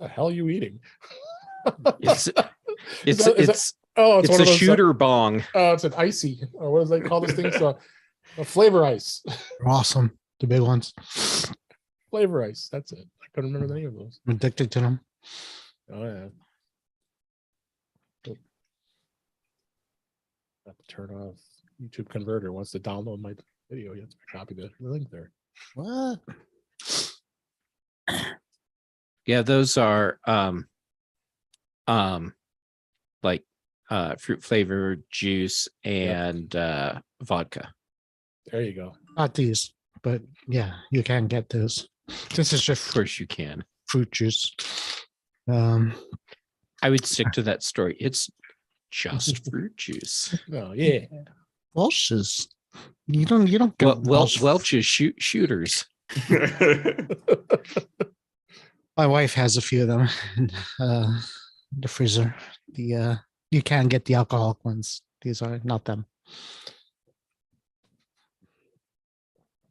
the hell are you eating? It's it's one a shooter bong. It's an icy, or what do they call those things? A flavor ice. They're awesome. The big ones. Flavor ice. That's it. I couldn't remember the name of those. I'm addicted to them. Oh yeah. Have to turn off YouTube converter. Wants to download my video. You have to copy the link there. What? Yeah, those are like fruit flavored juice and vodka. There you go. Not these, but yeah, you can get those. This is just Of course you can. fruit juice. I would stick to that story. It's just fruit juice. Oh yeah. Welch's. You don't get Welch's shooters. My wife has a few of them in the freezer. You can get the alcoholic ones. These are not them.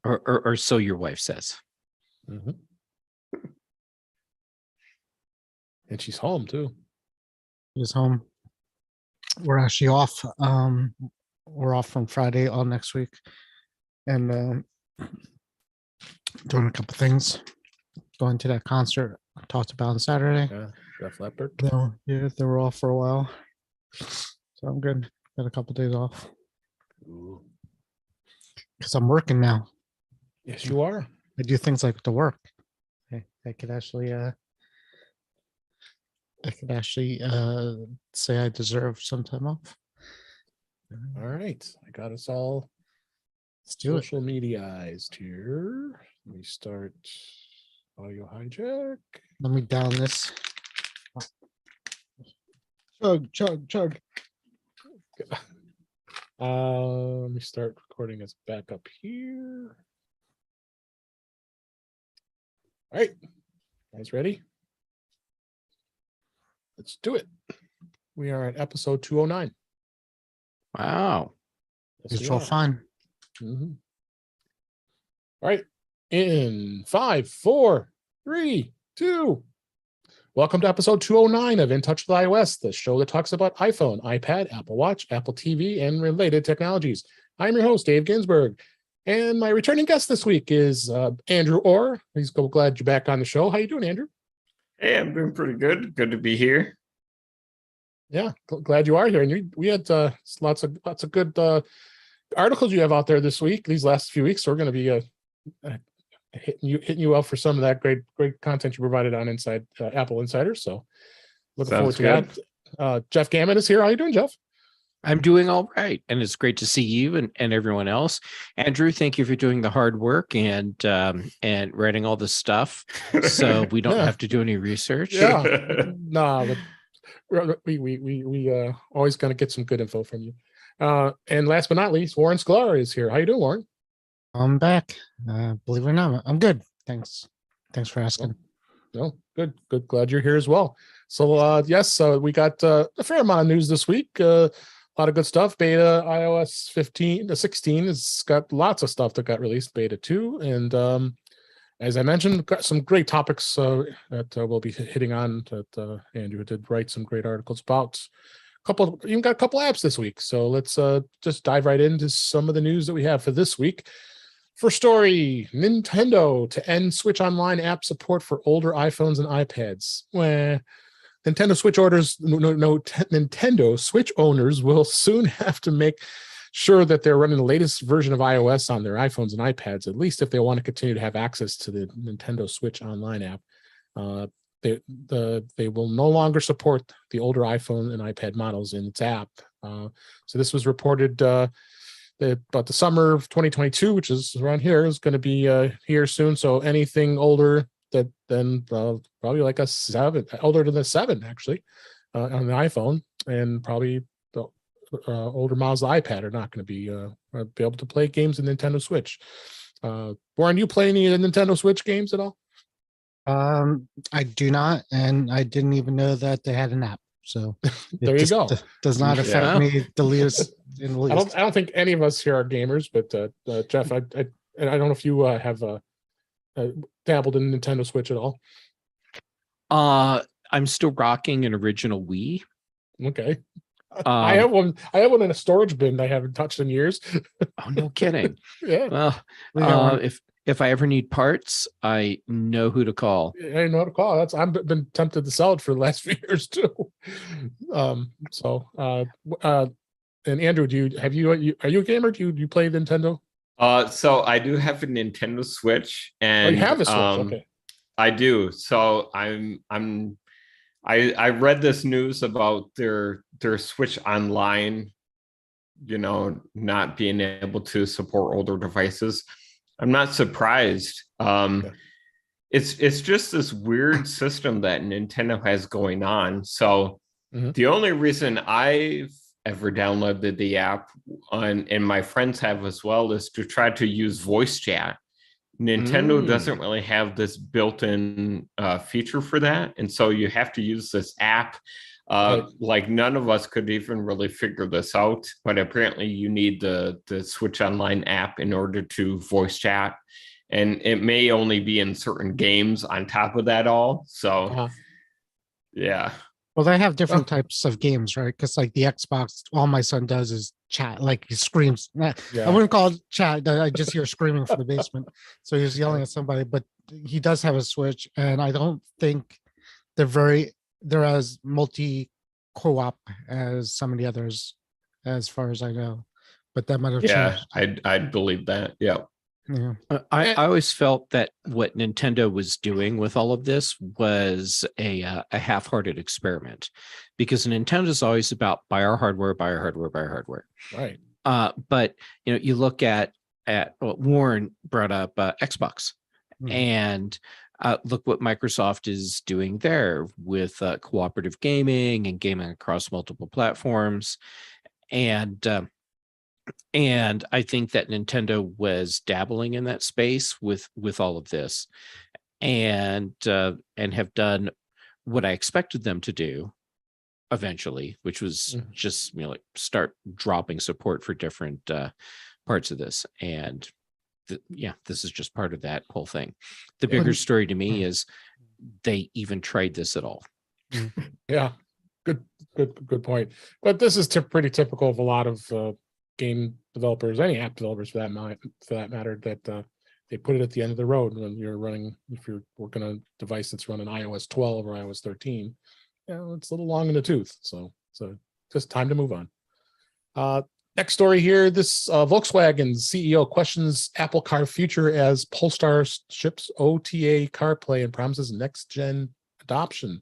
Or so your wife says. Mm-hmm. And she's home too. She's home. We're actually off. We're off from Friday all next week, and doing a couple things. Going to that concert I talked about on Saturday. Yeah, Def Leppard. No, yeah, they were off for a while, so I'm good. Got a couple days off because I'm working now. Yes, you are. I do things like the work. I could actually say I deserve some time off. All right, I got us all. Let's do it. Social mediaized here. Let me start audio hijack. Let me down this. Chug. Let me start recording us back up here. All right, guys, ready? Let's do it. We are at episode 209. Wow. Yes, It's we all are. fun. Mhm. All right. In 5, 4, 3, 2. Welcome to episode 209 of In Touch with iOS, the show that talks about iPhone, iPad, Apple Watch, Apple TV, and related technologies. I'm your host, Dave Ginsburg. And my returning guest this week is Andrew Orr. He's glad you're back on the show. How you doing, Andrew? Hey, I'm doing pretty good. Good to be here. Yeah, glad you are here. And we had lots of good articles you have out there this week, these last few weeks. So we're going to be hitting you up for some of that great content you provided on Inside Apple Insider. So looking forward to that. Jeff Gammon is here. How you doing, Jeff? I'm doing all right, and it's great to see you and everyone else. Andrew, thank you for doing the hard work and writing all the stuff, so we don't have to do any research. Yeah, no, but we always going to get some good info from you. And last but not least, Warren Sklar is here. How you doing, Warren? I'm back. Believe it or not, I'm good. Thanks for asking. No, good. Glad you're here as well. So yes, we got a fair amount of news this week. A lot of good stuff. Beta iOS 16 has got lots of stuff that got released. Beta 2, and as I mentioned, got some great topics that we'll be hitting on. That Andrew did write some great articles about. Even got a couple apps this week. So let's just dive right into some of the news that we have for this week. First story: Nintendo to end Switch Online app support for older iPhones and iPads. Nintendo Switch owners will soon have to make sure that they're running the latest version of iOS on their iPhones and iPads, at least if they want to continue to have access to the Nintendo Switch Online app. They will no longer support the older iPhone and iPad models in its app. So this was reported about the summer of 2022, which is around here, is going to be here soon. So anything older than probably like a 7, older than the 7 actually, on the iPhone, and probably the older models of the iPad are not going to be able to play games in Nintendo Switch. Warren, you play any of the Nintendo Switch games at all? I do not, and I didn't even know that they had an app. So there you go. Does not affect me the least. I don't think any of us here are gamers, but Jeff, I don't know if you have dabbled in Nintendo Switch at all. I'm still rocking an original Wii. Okay. I have one. I have one in a storage bin I haven't touched in years. Oh, no kidding. Yeah. Well, We got one. if I ever need parts, I know who to call. I didn't know what to call it. I've been tempted to sell it for the last few years too. And Andrew, are you a gamer? Do you play Nintendo? So I do have a Nintendo Switch, Oh, and you have a Switch. Okay. I do. So I read this news about their Switch Online, not being able to support older devices. I'm not surprised. Yeah. It's just this weird system that Nintendo has going on. So the only reason I've ever downloaded the app and my friends have as well is to try to use voice chat. Nintendo doesn't really have this built-in feature for that, and so you have to use this app. Right. Like none of us could even really figure this out, but apparently you need the Switch Online app in order to voice chat, and it may only be in certain games on top of that all. So, yeah. Well, they have different types of games, right? Because like the Xbox, all my son does is chat, like he screams. I wouldn't call it chat. I just hear screaming from the basement. So he's yelling at somebody, but he does have a Switch, and I don't think they're as multi co-op as some of the others, as far as I know. But that might have changed. I'd believe that. Yeah. Yeah. I always felt that what Nintendo was doing with all of this was a half-hearted experiment, because Nintendo is always about buy our hardware. Right. But you look at Warren brought up Xbox, and look what Microsoft is doing there with cooperative gaming and gaming across multiple platforms, and I think that Nintendo was dabbling in that space with all of this, and have done what I expected them to do eventually, which was just like start dropping support for different parts of this. And this is just part of that whole thing. The bigger story to me is they even tried this at all. Yeah, good point. But this is pretty typical of a lot of game developers, any app developers for that matter, that they put it at the end of the road when if you're working on a device that's running iOS 12 or iOS 13. It's a little long in the tooth. So just time to move on. Next story here, this Volkswagen CEO questions Apple Car future as Polestar ships OTA CarPlay and promises next-gen adoption.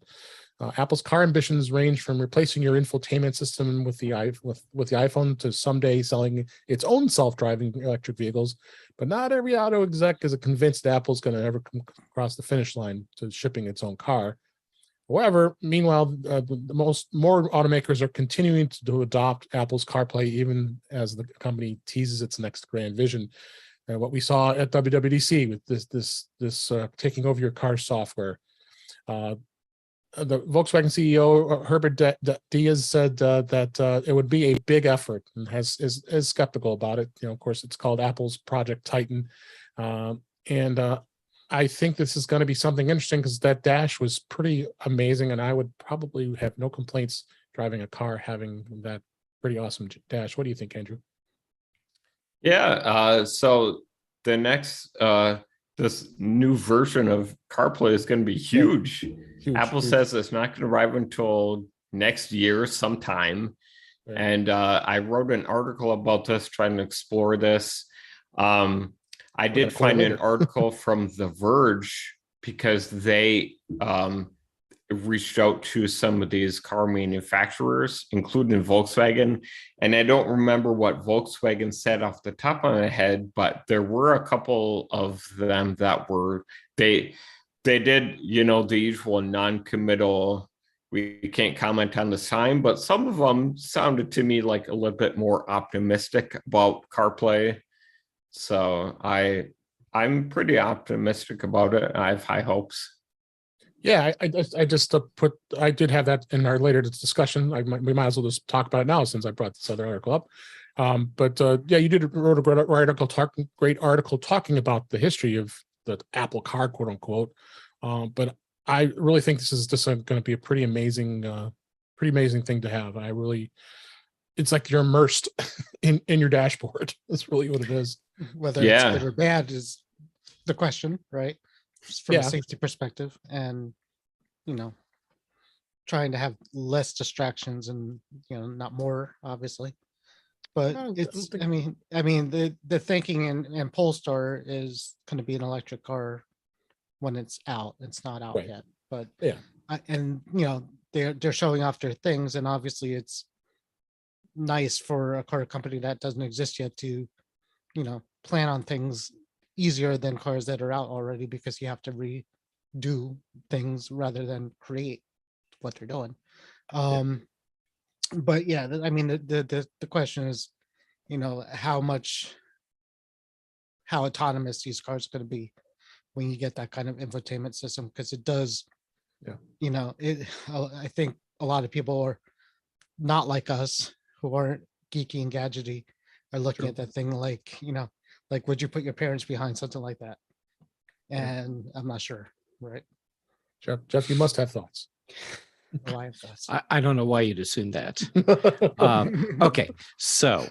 Apple's car ambitions range from replacing your infotainment system with the iPhone to someday selling its own self-driving electric vehicles. But not every auto exec is convinced Apple's going to ever come across the finish line to shipping its own car. However, meanwhile, more automakers are continuing to adopt Apple's CarPlay, even as the company teases its next grand vision. What we saw at WWDC with this taking over your car software. The Volkswagen CEO Herbert Diaz said that it would be a big effort, and is skeptical about it. Of course, it's called Apple's Project Titan, and I think this is going to be something interesting because that dash was pretty amazing, and I would probably have no complaints driving a car having that pretty awesome dash. What do you think, Andrew? Yeah. So the next this new version of CarPlay is going to be huge. Apple says it's not going to arrive until next year sometime. Right. And I wrote an article about this, trying to explore this. I did find an article from The Verge because they reached out to some of these car manufacturers, including Volkswagen. And I don't remember what Volkswagen said off the top of my head, but there were a couple of them that were, they did, the usual non-committal, we can't comment on this time, but some of them sounded to me like a little bit more optimistic about CarPlay. So I'm pretty optimistic about it. I have high hopes. Yeah, I did have that in our later discussion. We might as well just talk about it now since I brought this other article up. You wrote a great article talking about the history of the Apple car, quote unquote. But I really think this is just going to be a pretty amazing thing to have. And I really, it's like you're immersed in your dashboard. That's really what it is. Whether Yeah. it's good or bad is the question, right? From Yeah. a safety perspective, and trying to have less distractions and not more, obviously. But No, I it's don't I mean the thinking in Polestar is going to be an electric car when it's out. It's not out Right. yet, but Yeah. they're showing off their things, and obviously it's nice for a car company that doesn't exist yet to plan on things easier than cars that are out already, because you have to redo things rather than create what they're doing. But yeah, I mean the question is, how autonomous these cars are going to be when you get that kind of infotainment system, because it does, I think a lot of people are not like us, who aren't geeky and gadgety, are looking True. at that thing like, like, would you put your parents behind something like that? And I'm not sure, right? Jeff, you must have thoughts. Oh, I have thoughts. I don't know why you'd assume that. Okay, so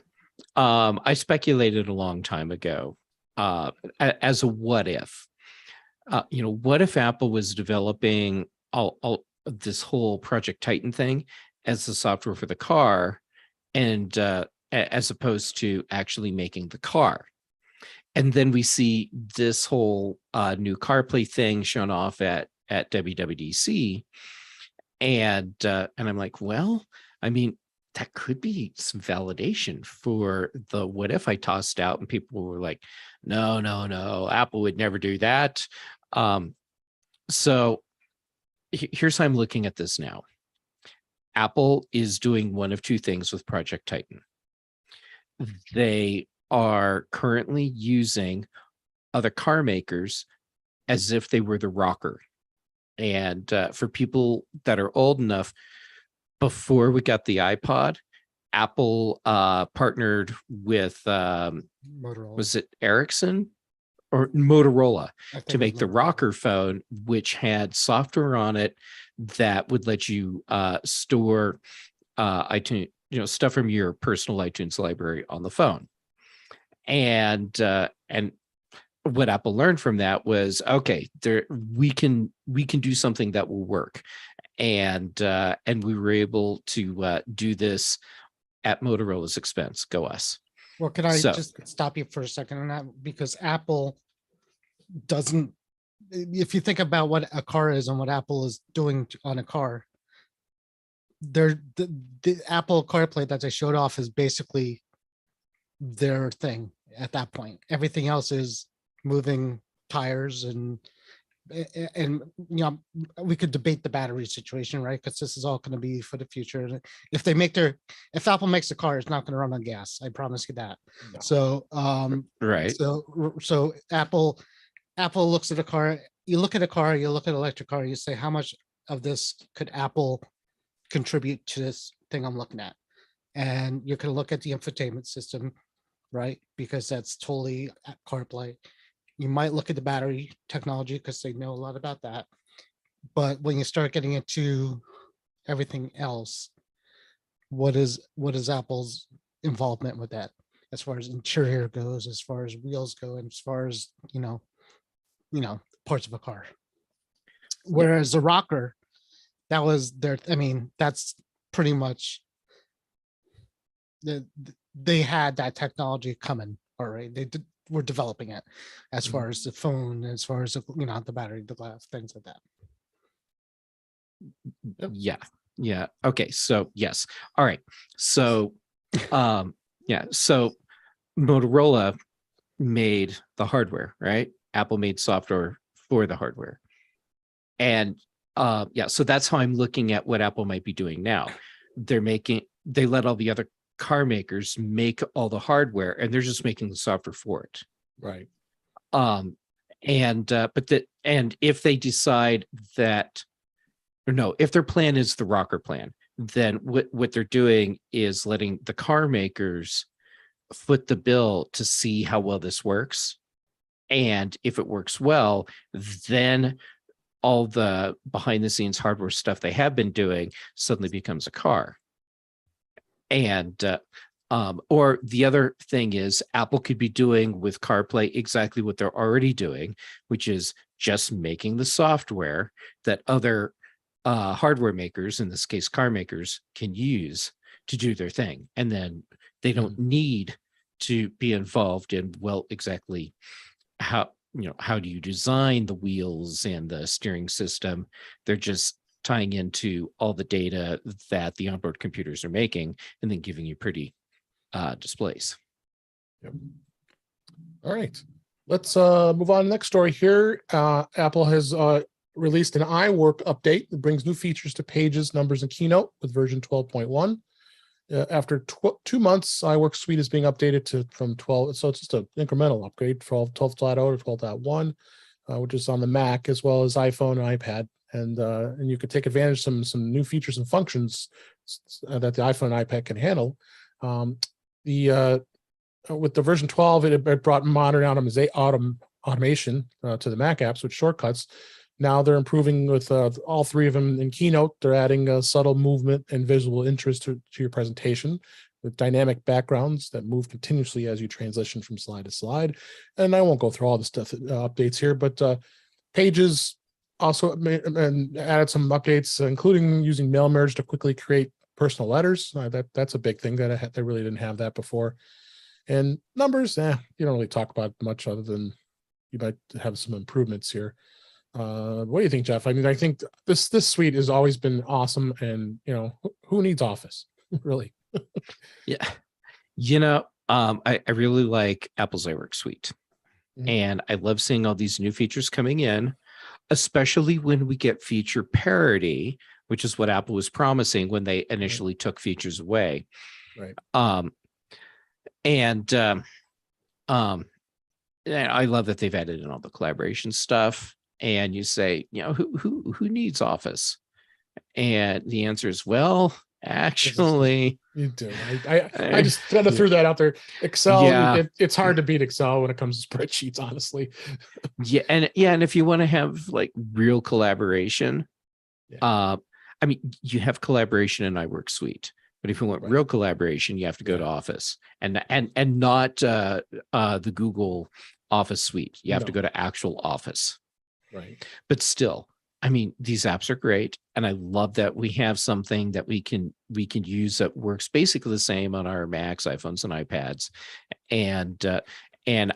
I speculated a long time ago as a what if. What if Apple was developing all this whole Project Titan thing as the software for the car, and as opposed to actually making the car? And then we see this whole new CarPlay thing shown off at WWDC. And I'm like, well, I mean, that could be some validation for the what if I tossed out, and people were like, no, Apple would never do that. So here's how I'm looking at this now. Apple is doing one of two things with Project Titan. They are currently using other car makers as if they were the rocker. And for people that are old enough, before we got the iPod, Apple partnered with, Motorola. was it Ericsson or Motorola, I think to it make was the Motorola. rocker phone, which had software on it that would let you store iTunes, stuff from your personal iTunes library on the phone. And what Apple learned from that was, okay, we can do something that will work, and we were able to do this at Motorola's expense. Go us. Well, can I So- just stop you for a second on that? Because Apple doesn't, if you think about what a car is and what Apple is doing on a car, the Apple CarPlay that they showed off is basically their thing at that point. Everything else is moving tires, and we could debate the battery situation, right? Because this is all going to be for the future. If Apple makes a car, it's not going to run on gas. I promise you that. No. So Right. so Apple looks at a car. You look at a car, you look at an electric car, you say, how much of this could Apple contribute to this thing I'm looking at? And you can look at the infotainment system, right? Because that's totally CarPlay. You might look at the battery technology because they know a lot about that. But when you start getting into everything else, what is Apple's involvement with that, as far as interior goes, as far as wheels go, and as far as parts of a car? Whereas the rocker, that was their, that's pretty much they had that technology coming already. We're developing it as far as the phone, as far as the battery, the glass, things like that. Yeah. Okay. So yes. All right. So so Motorola made the hardware, right? Apple made software for the hardware. And so that's how I'm looking at what Apple might be doing now. They let all the other car makers make all the hardware, and they're just making the software for it. Right. And if they decide that, or no, if their plan is the rocker plan, then what they're doing is letting the car makers foot the bill to see how well this works. And if it works well, then all the behind the scenes hardware stuff they have been doing suddenly becomes a car. And or the other thing is Apple could be doing with CarPlay exactly what they're already doing, which is just making the software that other hardware makers, in this case car makers, can use to do their thing. And then they don't need to be involved in, well, exactly how do you design the wheels and the steering system. They're just tying into all the data that the onboard computers are making and then giving you pretty displays. Yep. All right, let's move on to the next story here. Apple has released an iWork update that brings new features to Pages, Numbers, and Keynote with version 12.1. After 2 months, iWork Suite is being updated from 12. So it's just an incremental upgrade, 12.0 to 12.1, which is on the Mac as well as iPhone and iPad. And you could take advantage of some new features and functions that the iPhone and iPad can handle. With the version 12, it brought modern automation to the Mac apps with shortcuts. Now they're improving with all three of them in Keynote. They're adding subtle movement and visual interest to your presentation with dynamic backgrounds that move continuously as you transition from slide to slide. And I won't go through all the stuff updates here, but Pages also added some updates, including using mail merge to quickly create personal letters. That's a big thing that they really didn't have that before. And Numbers, you don't really talk about much other than you might have some improvements here. What do you think, Jeff? I mean, I think this suite has always been awesome, and who needs Office, really? Yeah, I really like Apple's iWork Suite, and I love seeing all these new features coming in, especially when we get feature parity, which is what Apple was promising when they initially took features away. Right. And I love that they've added in all the collaboration stuff. And you say, who needs Office? And the answer is, well, actually, you do. I just kind of threw that out there. Excel, it's hard to beat Excel when it comes to spreadsheets, honestly. And if you want to have like real collaboration, I mean, you have collaboration in iWork Suite. But if you want real collaboration, you have to go to Office and not the Google Office Suite. You have to go to actual Office. Right. But still, I mean, these apps are great, and I love that we have something that we can use that works basically the same on our Macs, iPhones, and iPads. And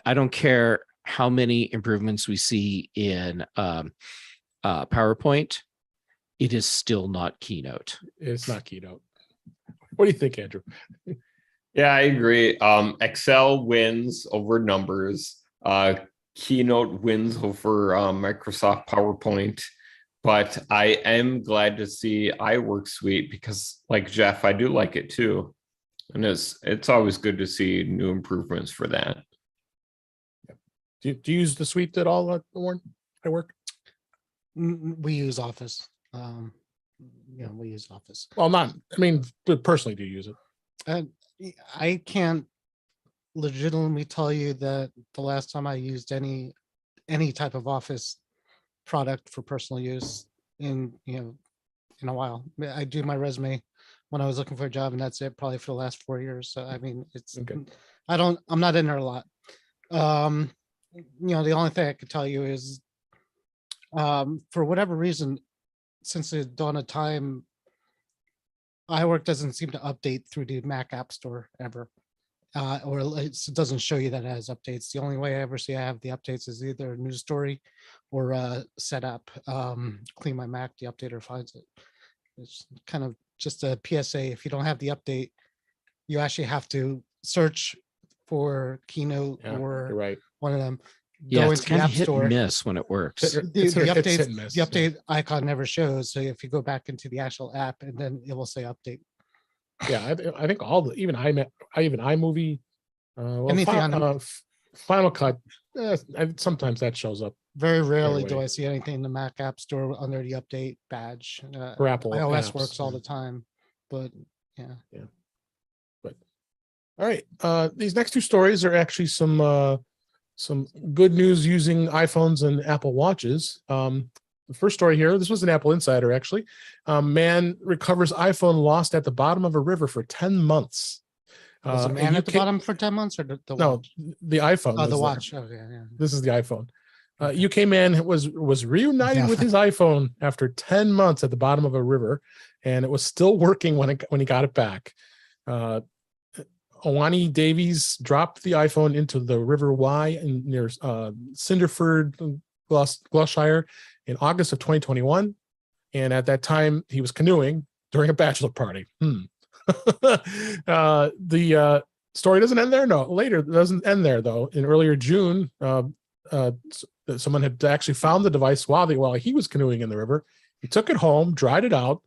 I don't care how many improvements we see in PowerPoint, it is still not Keynote. It's not Keynote. What do you think, Andrew? Yeah, I agree. Excel wins over Numbers. Keynote wins over Microsoft PowerPoint. But I am glad to see iWork Suite because, like Jeff, I do like it too. And it's always good to see new improvements for that. Do you use the suite at all, Warren? iWork? We use Office. We use Office. Well, but personally, do you use it? I can't legitimately tell you that the last time I used any type of Office product for personal use in a while. I do my resume when I was looking for a job, and that's it probably for the last 4 years. So I mean, it's okay. I'm not in there a lot. The only thing I could tell you is for whatever reason, since the dawn of time, iWork doesn't seem to update through the Mac App Store ever, or it doesn't show you that it has updates. The only way I ever see I have the updates is either a news story or set up, clean my Mac, the updater finds it. It's kind of just a PSA. If you don't have the update, you actually have to search for Keynote or one of them. Yeah, it's kind of hit and miss when it works. The update icon never shows. So if you go back into the actual app, and then it will say update. Yeah, I think even iMovie, anything Final Cut, sometimes that shows up. Very rarely do I see anything in the Mac App Store under the update badge. For Apple iOS apps, works all the time, but yeah. But all right, these next two stories are actually some good news using iPhones and Apple Watches. The the first story here, this was an Apple Insider, actually. Man recovers iPhone lost at the bottom of a river for 10 months. Was a and man you at the can- bottom for 10 months or the No, watch? the iPhone. Oh, was the there. watch. Okay, yeah. This is the iPhone. Okay. UK man was reunited with his iPhone after 10 months at the bottom of a river, and it was still working when he got it back. Owani Davies dropped the iPhone into the River Wye near Cinderford, Gloucestershire, in August of 2021, and at that time he was canoeing during a bachelor party. The story doesn't end there. No, later it doesn't end there though. In earlier June, someone had actually found the device while he was canoeing in the river. He took it home, dried it out,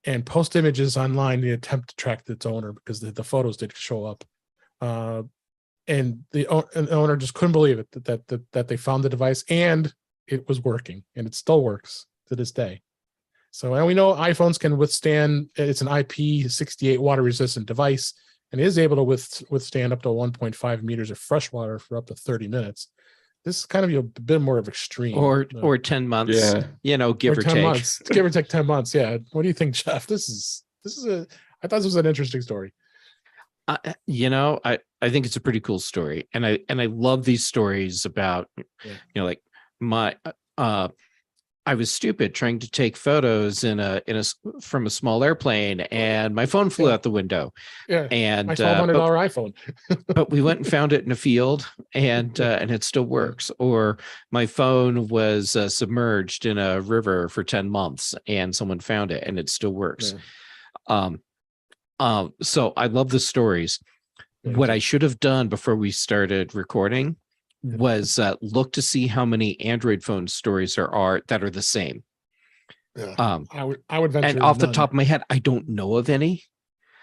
and posted images online in the attempt to track its owner, because the photos did show up. And the owner just couldn't believe it that they found the device and it was working, and it still works to this day. So, and we know iPhones can withstand, it's an IP68 water resistant device, and is able to withstand up to 1.5 meters of fresh water for up to 30 minutes. This is kind of a bit more of extreme. Or 10 months, give or 10 take. months, give or take 10 months. Yeah. What do you think, Jeff? I thought this was an interesting story. I think it's a pretty cool story, and I love these stories about, like I was stupid trying to take photos from a small airplane, and my phone flew out the window. Yeah, and my $1,200 iPhone. but we went and found it in a field, and it still works. Or my phone was submerged in a river for 10 months, and someone found it, and it still works. Yeah. So I love the stories. What I should have done before we started recording was look to see how many Android phone stories there are that are the same. Yeah. I would venture, and off none. the top of my head, I don't know of any.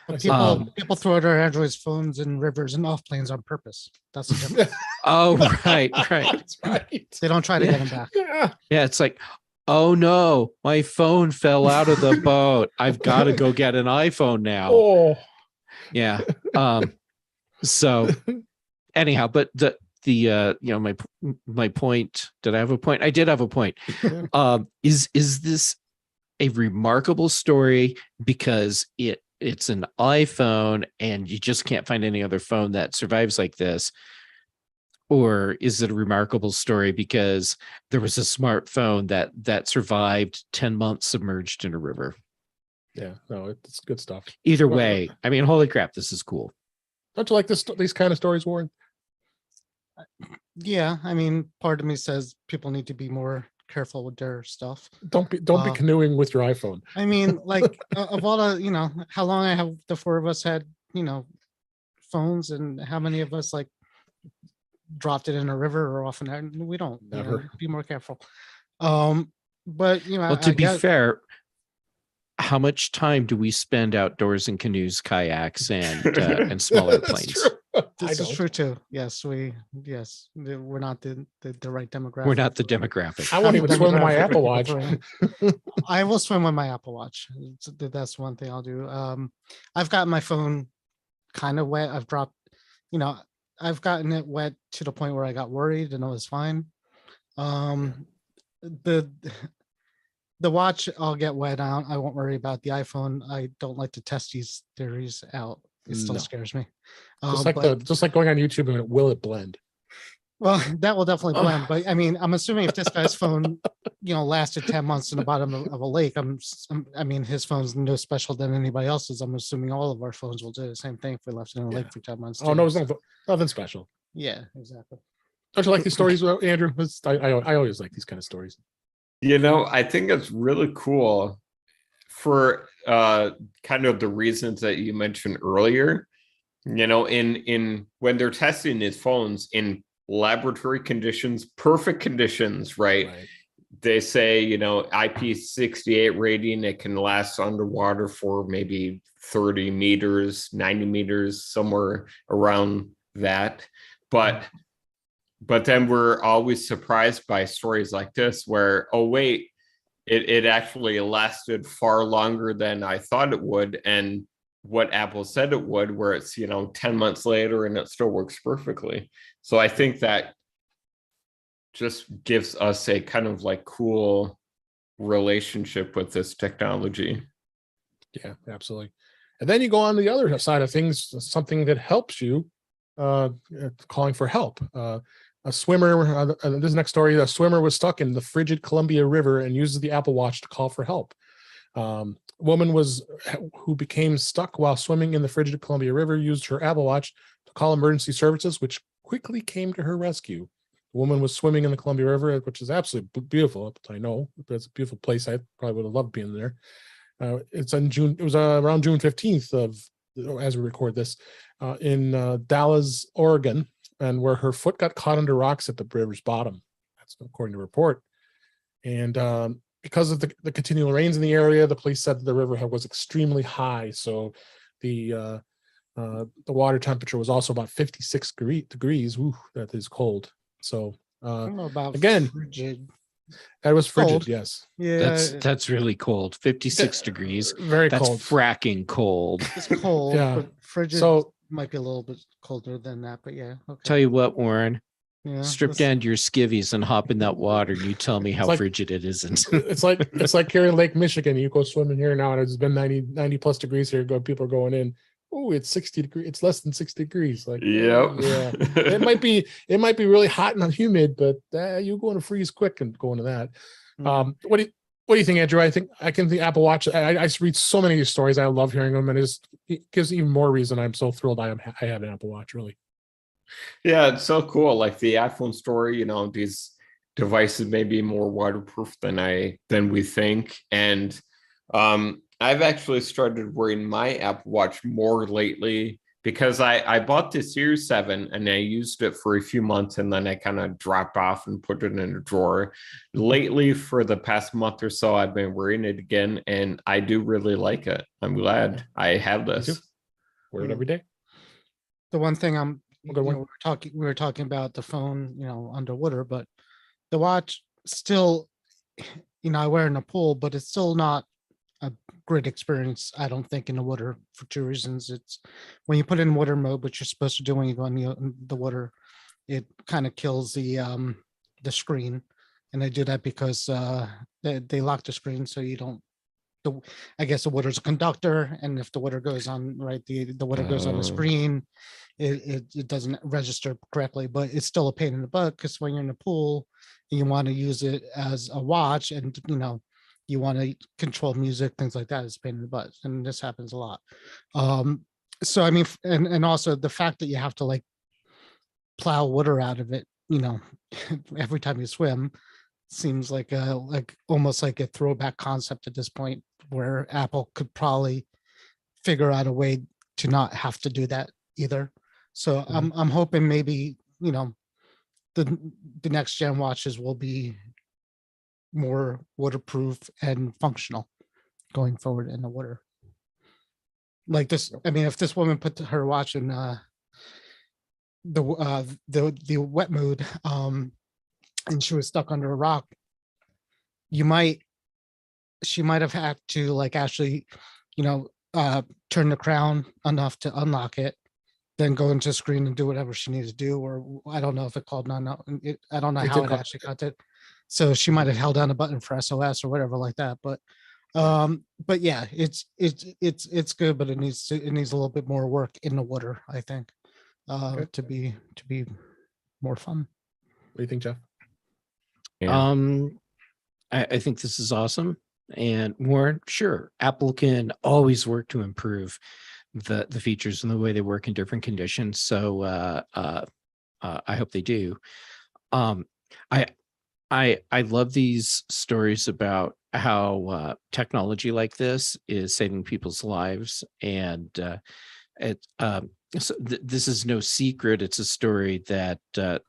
People throw their Android phones in rivers and off planes on purpose. That's the difference. Oh, right. That's right. They don't try to get them back. Yeah, it's like, oh no, my phone fell out of the boat. I've got to go get an iPhone now. Oh, yeah. So anyhow, but my point, did I have a point? I did have a point. Is this a remarkable story because it's an iPhone and you just can't find any other phone that survives like this? Or is it a remarkable story because there was a smartphone that survived 10 months submerged in a river? Yeah, no, it's good stuff. Either way, I mean, holy crap, this is cool. Don't you like these kind of stories, Warren? Yeah, I mean, part of me says people need to be more careful with their stuff. Don't be canoeing with your iPhone. I mean, like of all the, how long I have the four of us had, phones, and how many of us like dropped it in a river or often we don't. Never. Be more careful. But well, to be fair, how much time do we spend outdoors in canoes, kayaks, and smaller planes? This is true too. Yes, we're not the right demographic. We're not the demographic. I won't even swim with my Apple Watch. I will swim with my Apple Watch. That's one thing I'll do. I've got my phone kind of wet. I've dropped, I've gotten it wet to the point where I got worried and it was fine. The watch, I'll get wet out. I won't worry about the iPhone. I don't like to test these theories out. It still scares me. Just like going on YouTube and will it blend? Well, that will definitely blend. But I mean, I'm assuming if this guy's phone, lasted 10 months in the bottom of a lake, I mean, his phone's no special than anybody else's. I'm assuming all of our phones will do the same thing if we left it in a lake for 10 months. Oh, no, it's nothing special. Yeah, exactly. Don't you like these stories, Andrew? I always like these kind of stories. I think it's really cool for kind of the reasons that you mentioned earlier. In when they're testing these phones in laboratory conditions, perfect conditions, right? They say, IP68 rating, it can last underwater for maybe 30 meters, 90 meters, somewhere around that. But then we're always surprised by stories like this where, oh, wait, it actually lasted far longer than I thought it would. And what Apple said it would, where it's, 10 months later and it still works perfectly. So I think that just gives us a kind of like cool relationship with this technology. Yeah, absolutely. And then you go on the other side of things, something that helps you, calling for help. A swimmer, this next story, a swimmer was stuck in the frigid Columbia River and uses the Apple Watch to call for help. A woman who became stuck while swimming in the frigid Columbia River used her Apple Watch to call emergency services, which quickly came to her rescue. The woman was swimming in the Columbia River, which is absolutely beautiful. I know it's a beautiful place. I probably would have loved being there. It's on June. It was around June 15th as we record this, in Dallas, Oregon, and where her foot got caught under rocks at the river's bottom. That's according to report. And because of the continual rains in the area, the police said that the river was extremely high. So the water temperature was also about 56 degrees. Ooh, that is cold. So I don't know about again, frigid. That was frigid. Cold. Yes. Yeah, That's really cold. 56 degrees. Very That's cold. fracking cold. it's cold. Yeah. But frigid So might be a little bit colder than that. But yeah, okay. Tell you what, Warren, Yeah, strip let's- down your skivvies and hop in that water, and you tell me how like- frigid it isn't. it's like here in Lake Michigan. You go swimming here now, and it's been 90 plus degrees here. People are going in. Oh, it's 60 degrees. It's less than 60 degrees. Like, Yep. yeah. It might be really hot and humid, but you're going to freeze quick and going to that. What do you think, Andrew? I think the Apple Watch. I read so many of these stories. I love hearing them, and it gives even more reason I'm so thrilled I have an Apple Watch. Really. Yeah, it's so cool. Like the iPhone story, these devices may be more waterproof than we think. And I've actually started wearing my Apple Watch more lately because I bought the Series 7 and I used it for a few months and then I kind of dropped off and put it in a drawer. Lately, for the past month or so, I've been wearing it again and I do really like it. I'm glad I have this. Wear it every day. The one thing Good one. we were talking about the phone, underwater, but the watch still, I wear it in the pool, but it's still not a great experience, I don't think, in the water for two reasons. It's when you put it in water mode, which you're supposed to do when you go in the water, it kind of kills the screen, and they do that because they lock the screen so you don't. I guess the water's a conductor, and if the water goes on, right, the water goes on the screen, it doesn't register correctly. But it's still a pain in the butt because when you're in the pool and you want to use it as a watch, and you want to control music, things like that, is a pain in the butt, and this happens a lot. So I mean, and also the fact that you have to like plow water out of it, every time you swim, seems like almost like a throwback concept at this point, where Apple could probably figure out a way to not have to do that either. So I'm hoping maybe the next gen watches will be more waterproof and functional going forward in the water. Like this, I mean, if this woman put her watch in the wet mode, and she was stuck under a rock, she might have had to like actually, turn the crown enough to unlock it, then go into screen and do whatever she needs to do. Or I don't know if it called I don't know how it actually got it. So she might have held down a button for SOS or whatever like that. But yeah, it's good, but it needs a little bit more work in the water, I think, to be more fun. What do you think, Jeff? Yeah. I think this is awesome. And Warren, sure, Apple can always work to improve the features and the way they work in different conditions. So I hope they do. I love these stories about how technology like this is saving people's lives, and this is no secret. It's a story that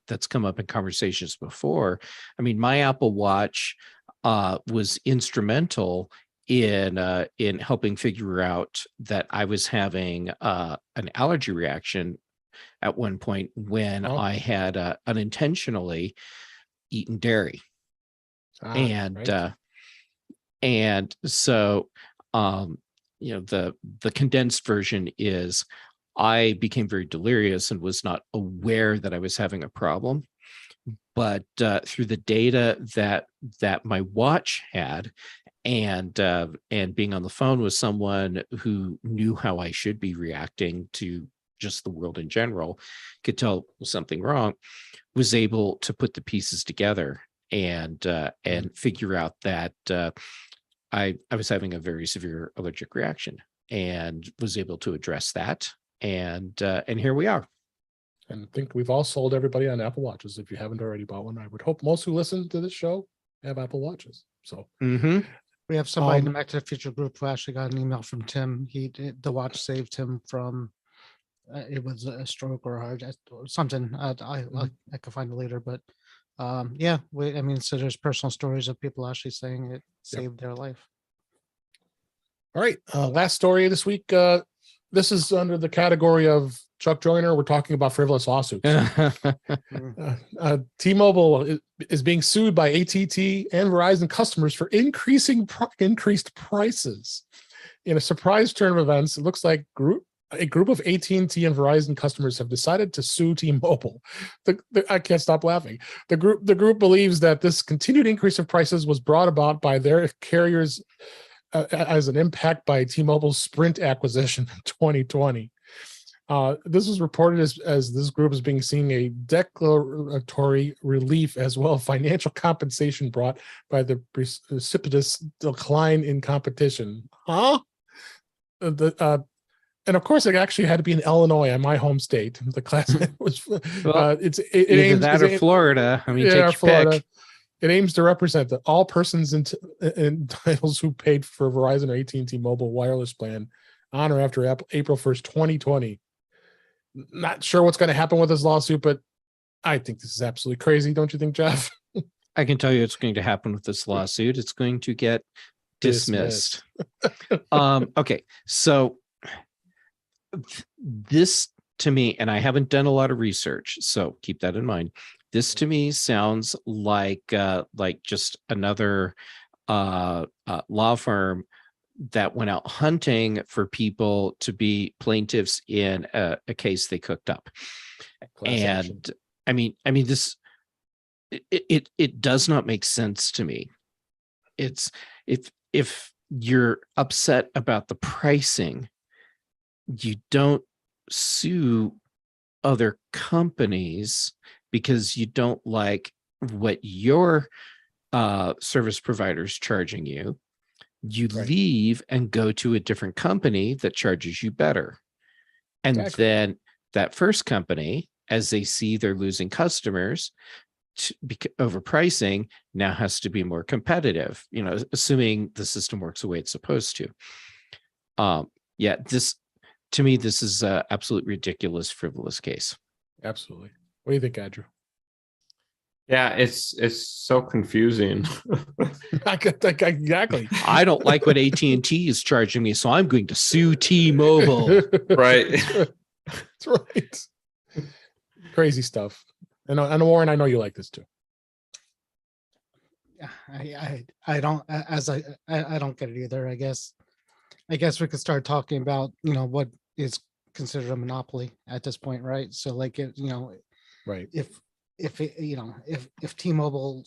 that's come up in conversations before. I mean, my Apple Watch was instrumental in helping figure out that I was having an allergy reaction at one point when I had unintentionally eaten dairy. And so the condensed version is I became very delirious and was not aware that I was having a problem. but through the data that my watch had, and being on the phone with someone who knew how I should be reacting to just the world in general, could tell something wrong, was able to put the pieces together and figure out that I was having a very severe allergic reaction, and was able to address that. And here we are. And I think we've all sold everybody on Apple Watches. If you haven't already bought one, I would hope most who listen to this show have Apple Watches. So we have somebody in the Back to the Future group who actually got an email from Tim. The watch saved him from it was a stroke or a heart or something. I can find it later, but yeah, I mean, so there's personal stories of people actually saying it saved their life. All right, last story this week. This is under the category of Chuck Joyner. We're talking about frivolous lawsuits. T-Mobile is being sued by AT&T and Verizon customers for increased prices. In a surprise turn of events, it looks like a group of AT&T and Verizon customers have decided to sue T-Mobile. I can't stop laughing. The group believes that this continued increase of prices was brought about by their carriers as an impact by T-Mobile's Sprint acquisition in 2020. This was reported as this group is being seen a declaratory relief as well as financial compensation brought by the precipitous decline in competition. And of course, it actually had to be in Illinois, my home state. The class was either that or Florida. I mean, take your Florida. pick. It aims to represent all persons entitled who paid for Verizon or AT&T mobile wireless plan on or after April 1st, 2020. Not sure what's going to happen with this lawsuit, but I think this is absolutely crazy. Don't you think, Jeff? I can tell you what's going to happen with this lawsuit. It's going to get dismissed. Okay, so this to me, and I haven't done a lot of research, so keep that in mind. This to me sounds like just another law firm that went out hunting for people to be plaintiffs in a case they cooked up. And I mean this it does not make sense to me. It's if you're upset about the pricing, you don't sue other companies because you don't like what your service provider is charging you. You leave and go to a different company that charges you better. And then that first company, as they see they're losing customers overpricing, now has to be more competitive, assuming the system works the way it's supposed to. To me, this is an absolute ridiculous, frivolous case. Absolutely. What do you think, Andrew? Yeah, it's so confusing. Exactly. I don't like what AT&T is charging me, so I'm going to sue T-Mobile. Right. That's right. Crazy stuff. And Warren, I know you like this too. I don't get it either. I guess we could start talking about what is considered a monopoly at this point, right? So like right. If T-Mobile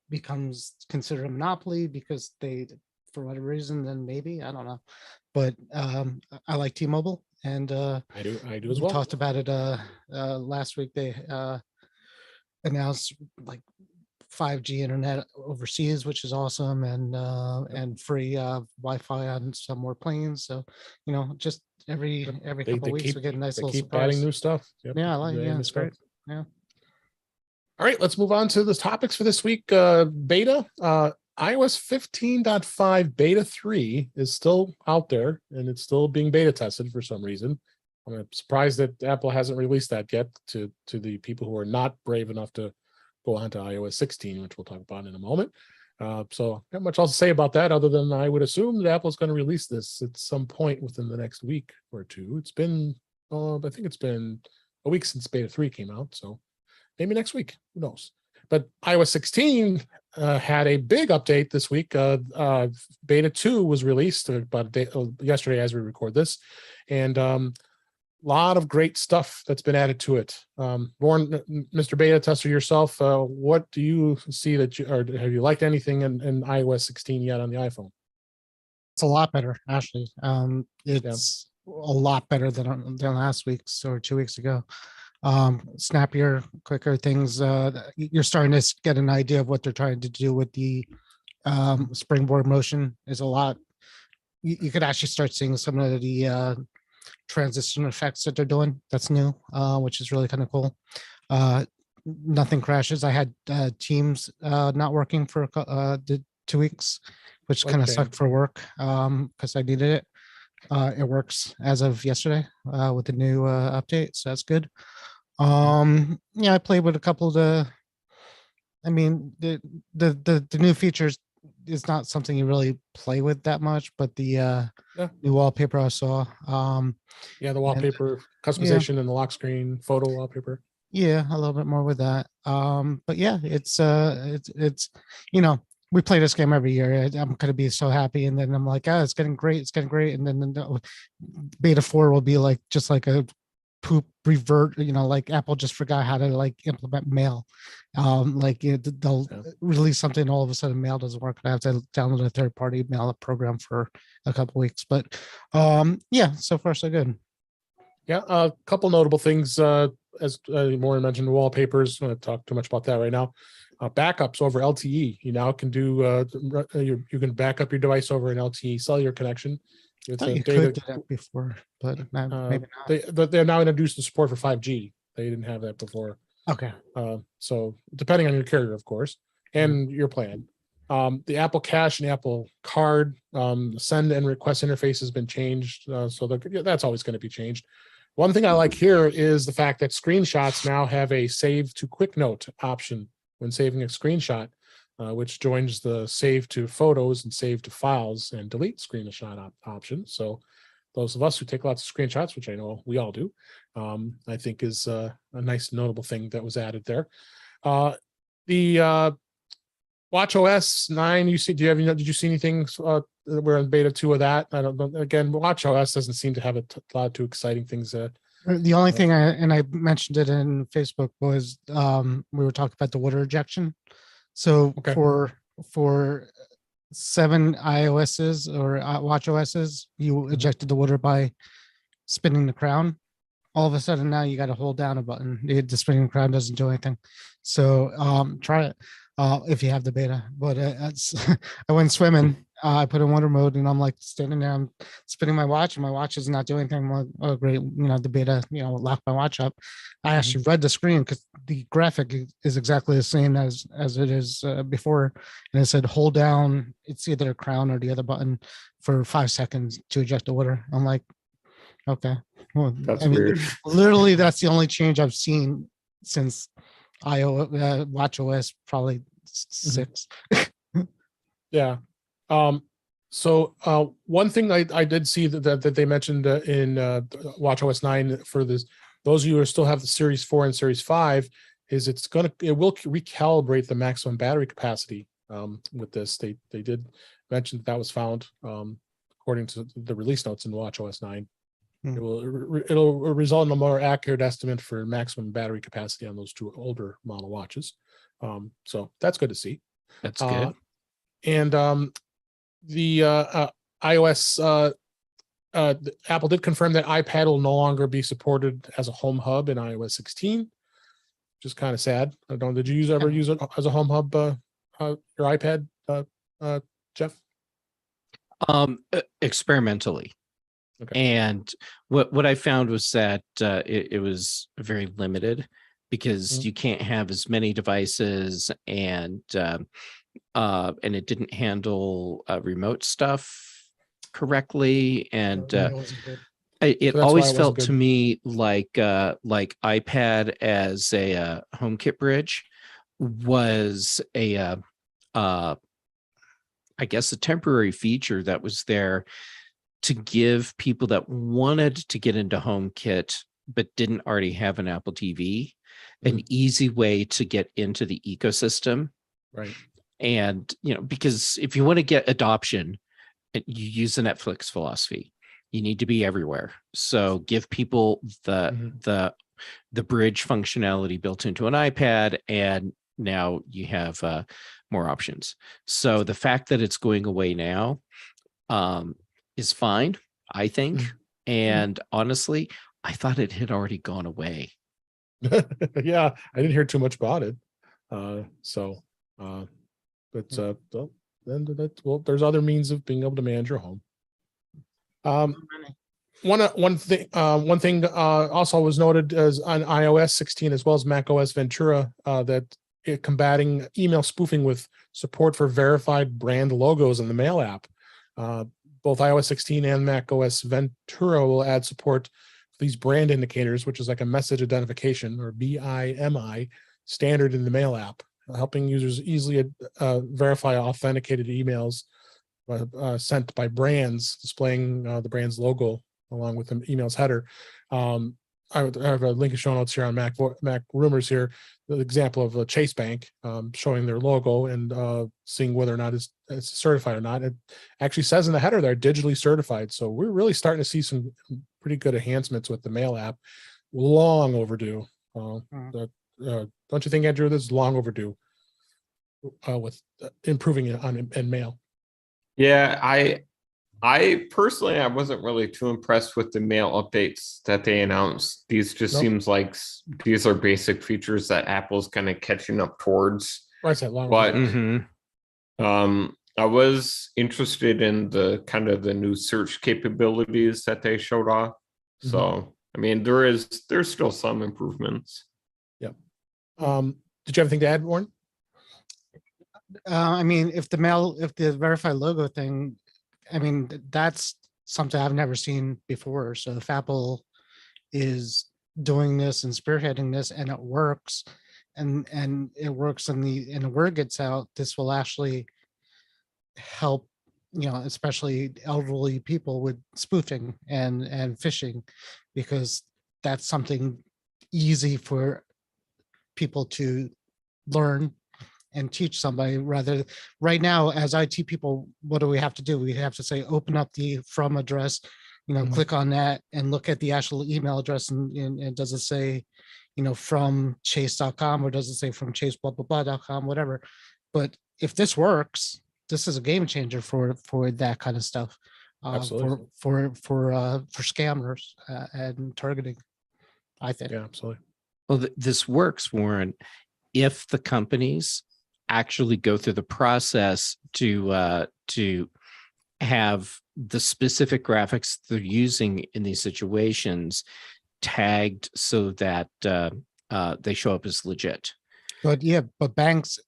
becomes considered a monopoly because they, for whatever reason, then maybe, I don't know. But I like T-Mobile, and I do as well. We talked about it last week. They announced like 5G internet overseas, which is awesome, and free Wi-Fi on some more planes. So just every couple of weeks we get a nice little surprise. Adding new stuff. Yep. Yeah, it's great. Yeah. All right, let's move on to the topics for this week. Beta, iOS 15.5 Beta 3 is still out there, and it's still being beta tested for some reason. I'm surprised that Apple hasn't released that yet to the people who are not brave enough to go on to iOS 16, which we'll talk about in a moment. So not much else to say about that, other than I would assume that Apple's going to release this at some point within the next week or two. It's been, I think it's been a week since Beta 3 came out, so maybe next week, who knows? But iOS 16 had a big update this week. Beta 2 was released about a day, yesterday as we record this, and lot of great stuff that's been added to it. Warren, Mr. Beta Tester yourself, what do you see that you, or have you liked anything in iOS 16 yet on the iPhone? It's a lot better, actually. It's a lot better than last week's or 2 weeks ago. Snappier, quicker things. You're starting to get an idea of what they're trying to do with the springboard motion. Is a lot. You could actually start seeing some of the transition effects that they're doing. That's new, which is really kind of cool. Nothing crashes. I had Teams not working for the 2 weeks, which kind of Okay. sucked for work because I needed it. It works as of yesterday with the new update, so that's good. Yeah, I played with a couple of the. I mean, the new features is not something you really play with that much, but the new wallpaper I saw. Yeah, the wallpaper customization and the lock screen photo wallpaper. Yeah, a little bit more with that. But yeah, it's you know, we play this game every year. I'm gonna be so happy, and then I'm like, it's getting great, and then the beta 4 will be like just like a poop revert, like Apple just forgot how to like implement mail. They'll release something, all of a sudden mail doesn't work, and I have to download a third-party mail program for a couple weeks. But yeah, so far so good. Yeah, a couple notable things. As Maureen mentioned, wallpapers. I don't want to talk too much about that right now. Backups over LTE. You now can do. You can back up your device over an LTE cellular connection. It's You could do that before, but maybe not. They're now introduced the support for 5G. They didn't have that before. Okay. So depending on your carrier, of course, and your plan. The Apple Cash and Apple Card send and request interface has been changed. So that's always going to be changed. One thing I like here is the fact that screenshots now have a save to quick note option when saving a screenshot, which joins the save to photos and save to files and delete screenshot option. So those of us who take lots of screenshots, which I know we all do, I think is a nice notable thing that was added there. The WatchOS 9, did you see anything? We're in beta 2 of that. I don't know. Again, WatchOS doesn't seem to have a lot of too exciting things. The only thing I mentioned it in Facebook was we were talking about the water ejection. So for 7 iOSs or WatchOSs, you ejected the water by spinning the crown. All of a sudden now you got to hold down a button. The spinning crown doesn't do anything. So try it if you have the beta. But I went swimming. I put in water mode, and I'm like standing there. I'm spinning my watch, and my watch is not doing anything. I'm like, oh great, the beta, locked my watch up. I actually read the screen because the graphic is exactly the same as it is before, and it said hold down. It's either a crown or the other button for 5 seconds to eject the water. I'm like, okay, well, that's weird. Literally, that's the only change I've seen since WatchOS probably 6. Yeah. So one thing I did see that they mentioned in WatchOS 9 for this, those of you who still have the Series 4 and Series 5, is it will recalibrate the maximum battery capacity with this. They did mention that was found according to the release notes in WatchOS 9. It'll result in a more accurate estimate for maximum battery capacity on those 2 older model watches. So that's good to see. That's good. And the iOS, Apple did confirm that iPad will no longer be supported as a home hub in iOS 16, which is kind of sad. I don't. Did you ever use it as a home hub? Your iPad, Jeff? Experimentally. Okay. And what I found was that it was very limited because you can't have as many devices, and it didn't handle remote stuff correctly, and it always felt to me like iPad as a HomeKit bridge was I guess a temporary feature that was there to give people that wanted to get into HomeKit but didn't already have an Apple TV an easy way to get into the ecosystem. Right. And, because if you want to get adoption, you use the Netflix philosophy. You need to be everywhere. So give people the bridge functionality built into an iPad, and now you have more options. So the fact that it's going away now is fine, I think. And honestly, I thought it had already gone away. Yeah, I didn't hear too much about it. Well, there's other means of being able to manage your home. One thing also was noted as on iOS 16 as well as macOS Ventura that combating email spoofing with support for verified brand logos in the Mail app. Both iOS 16 and macOS Ventura will add support for these brand indicators, which is like a message identification or BIMI standard in the Mail app, helping users easily verify authenticated emails sent by brands, displaying the brand's logo along with the email's header. I have a link in show notes here on Mac Rumors here, the example of a Chase Bank showing their logo and seeing whether or not it's certified or not. It actually says in the header they're digitally certified. So we're really starting to see some pretty good enhancements with the Mail app. Long overdue. Don't you think, Andrew? This is long overdue with improving it in Mail. Yeah, I personally, I wasn't really too impressed with the Mail updates that they announced. These just seems like these are basic features that Apple's kind of catching up towards. I said long but I was interested in the kind of the new search capabilities that they showed off. So I mean, there's still some improvements. Yep. Did you have anything to add, Warren? I mean, if the verified logo thing, I mean, that's something I've never seen before. So if Apple is doing this and spearheading this and it works, and it works and the word gets out, this will actually help, especially elderly people with spoofing and phishing, because that's something easy for people to learn and teach somebody. Rather, right now, as IT people, what do we have to do? We have to say, open up the from address, click on that and look at the actual email address, and does it say, from chase.com, or does it say from chase blah blah blah.com, whatever. But if this works, this is a game changer for that kind of stuff. For scammers and targeting, I think. Yeah, absolutely. Well, this works, Warren, if the companies actually go through the process to have the specific graphics they're using in these situations tagged so that they show up as legit. But yeah, but banks,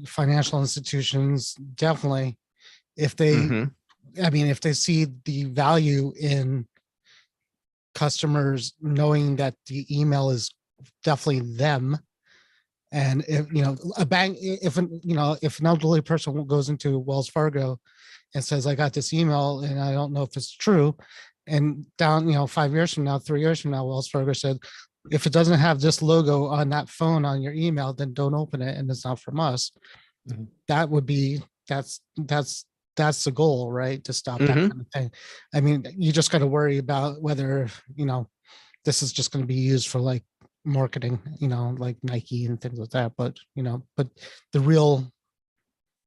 financial institutions, definitely, if they, I mean, if they see the value in customers knowing that the email is definitely them, and if a bank, if an elderly person goes into Wells Fargo and says, I got this email and I don't know if it's true, and down 5 years from now, 3 years from now, Wells Fargo said, if it doesn't have this logo on that phone on your email, then don't open it and it's not from us. That would be, that's the goal, right? To stop that kind of thing. I mean, you just got to worry about whether this is just going to be used for like marketing, like Nike and things like that. But but the real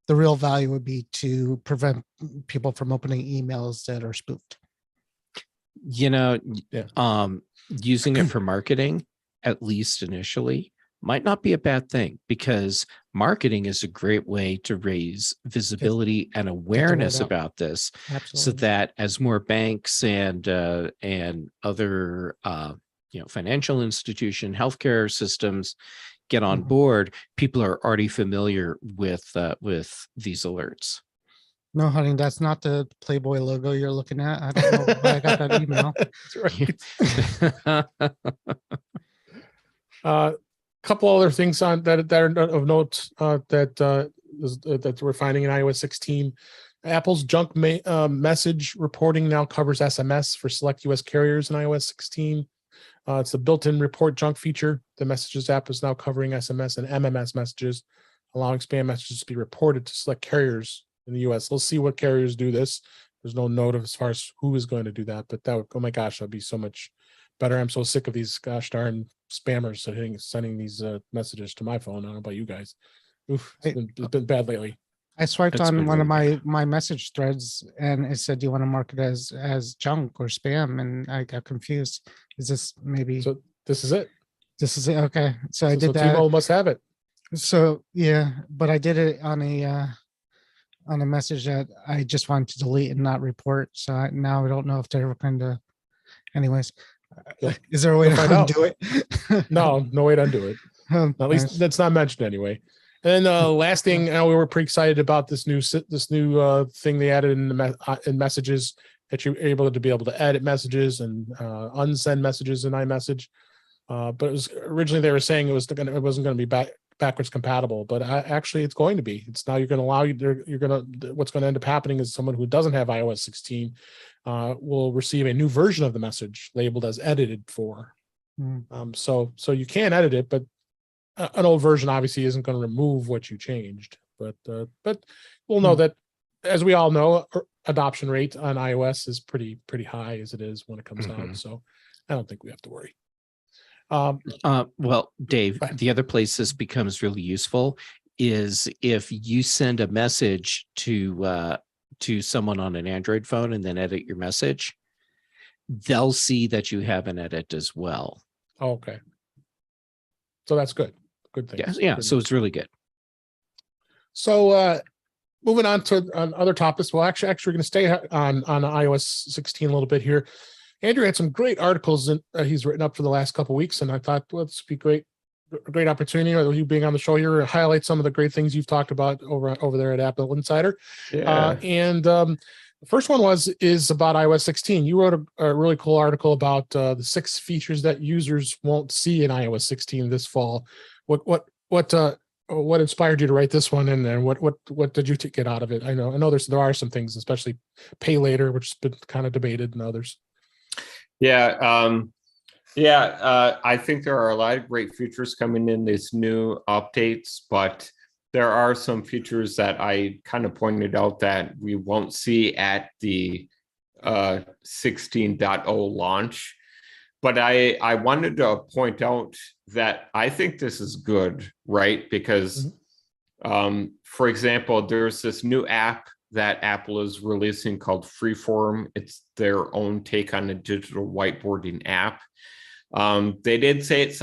value would be to prevent people from opening emails that are spoofed. Using it for marketing, at least initially, might not be a bad thing, because marketing is a great way to raise visibility and awareness about this. Absolutely. So that as more banks and other financial institution, healthcare systems get on board, people are already familiar with these alerts. No, honey, that's not the Playboy logo you're looking at. I don't know why I got that email. That's right. Couple other things on that are of note that we're finding in iOS 16. Apple's junk message reporting now covers SMS for select US carriers in iOS 16. It's a built-in report junk feature. The Messages app is now covering SMS and MMS messages, allowing spam messages to be reported to select carriers in the US. We'll see what carriers do this. There's no note of as far as who is going to do that, but that would, oh my gosh, that'd be so much better. I'm so sick of these gosh darn spammers sending these messages to my phone. I don't know about you guys. Oof, it's been bad lately. I swiped It's on been one of really my message threads and it said, "Do you want to mark it as junk or spam?" And I got confused. Is this maybe So this is it. this is it? Okay, so I So did that. T-Mobile must have it. So yeah, but I did it on a message that I just wanted to delete and not report. So now I don't know if they're ever going to. Anyways, You'll- is there a way you'll to find out. undo it? No way to undo it. At least Nice. that's not mentioned anyway. And then last thing, we were pretty excited about this new thing they added in messages, that you're able to edit messages and unsend messages in iMessage. But it was originally they were saying it wasn't going to be backwards compatible, but actually it's going to be. It's now what's going to end up happening is someone who doesn't have iOS 16 will receive a new version of the message labeled as edited for. So you can edit it, but an old version obviously isn't going to remove what you changed. But we'll know that, as we all know, adoption rate on iOS is pretty high as it is when it comes out. So I don't think we have to worry. Well, Dave, the other place this becomes really useful is if you send a message to someone on an Android phone and then edit your message, they'll see that you have an edit as well. Oh, okay. So that's good. Good thing. Yeah. So it's really good. So moving on to other topics. Well, actually we're going to stay on iOS 16 a little bit here. Andrew had some great articles he's written up for the last couple of weeks, and I thought, well, this would be a great opportunity, you being on the show here, to highlight some of the great things you've talked about over there at Apple Insider. Yeah. The first one is about iOS 16. You wrote a really cool article about the 6 features that users won't see in iOS 16 this fall. What inspired you to write this one, and what did you get out of it? I know there are some things, especially pay later, which has been kind of debated, and others. Yeah. I think there are a lot of great features coming in these new updates, but there are some features that I kind of pointed out that we won't see at the 16.0 launch. But I wanted to point out that I think this is good, right? Because, for example, there's this new app that Apple is releasing called Freeform. It's their own take on a digital whiteboarding app. They did say it's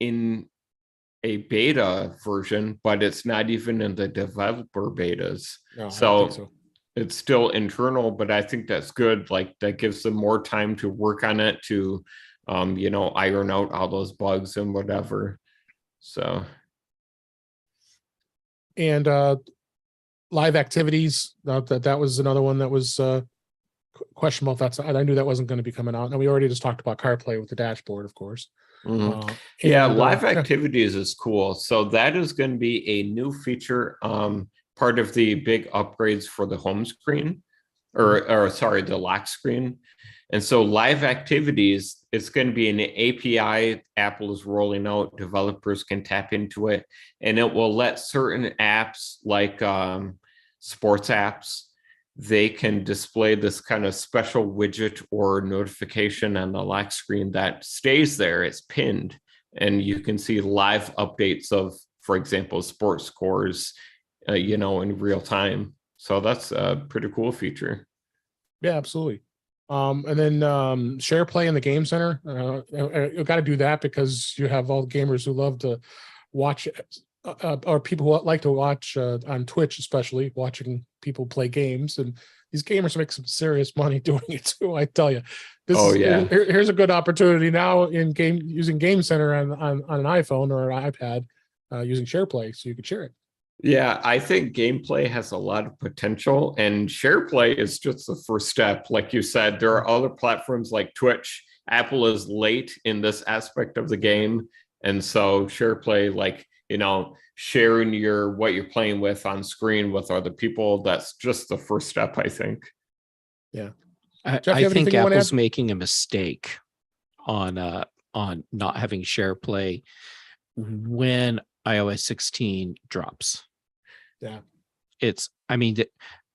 in a beta version, but it's not even in the developer betas. No, so it's still internal, but I think that's good. Like, that gives them more time to work on it, to iron out all those bugs and whatever. So, and live activities, that was another one that was questionable. I knew that wasn't going to be coming out. And we already just talked about CarPlay with the dashboard, of course. Live activities is cool. So that is going to be a new feature, part of the big upgrades for the home screen, or sorry, the lock screen. And so live activities, it's going to be an API Apple is rolling out. Developers can tap into it, and it will let certain apps, like sports apps, they can display this kind of special widget or notification on the lock screen that stays there. It's pinned, and you can see live updates of, for example, sports scores, in real time. So that's a pretty cool feature. Yeah, absolutely. And then share play in the game center. You got to do that because you have all the gamers who love to watch, or people who like to watch on Twitch, especially watching people play games. And these gamers make some serious money doing it too. I tell you, here's a good opportunity now using Game Center on an iPhone or an iPad, using share play, so you can share it. Yeah, I think gameplay has a lot of potential, and SharePlay is just the first step. Like you said, there are other platforms like Twitch. Apple is late in this aspect of the game. And so SharePlay, like, sharing what you're playing with on screen with other people, that's just the first step, I think. Yeah. Jeff, I think Apple's making a mistake on not having SharePlay when iOS 16 drops. Yeah.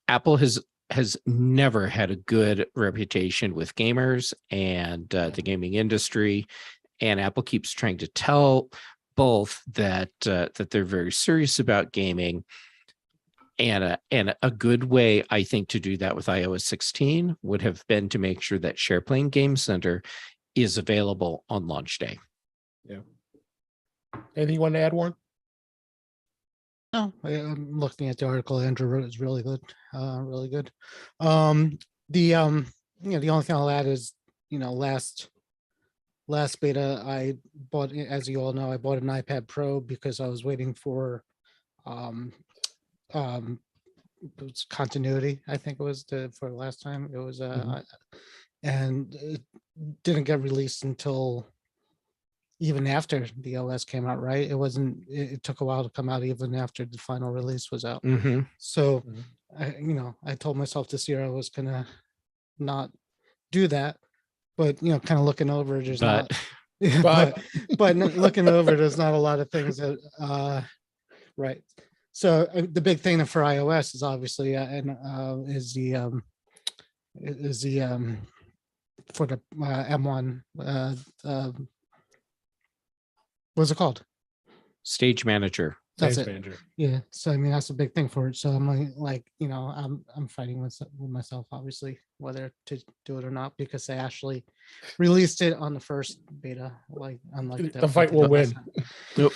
Apple has has never had a good reputation with gamers and the gaming industry, and Apple keeps trying to tell both that they're very serious about gaming. And a good way, I think, to do that with iOS 16 would have been to make sure that SharePlane Game Center is available on launch day. Yeah. Anything you want to add, Warren? No, I'm looking at the article Andrew wrote. Is really good, really good. The only thing I'll add is, last beta I bought, as you all know, I bought an iPad Pro because I was waiting for it was continuity. I think it was for last time. It was and it didn't get released until even after the OS came out, right? It took a while to come out even after the final release was out. So, I told myself this year I was gonna not do that, but kind of looking over, there's not, but looking over, there's not a lot of things that, right. So the big thing for iOS is obviously, is the for the M1, what's it called? Stage Manager. That's Stage it. Manager. Yeah. So that's a big thing for it. So I'm like, I'm fighting with myself, obviously, whether to do it or not, because they actually released it on the first beta. Like, unlike The fight will win.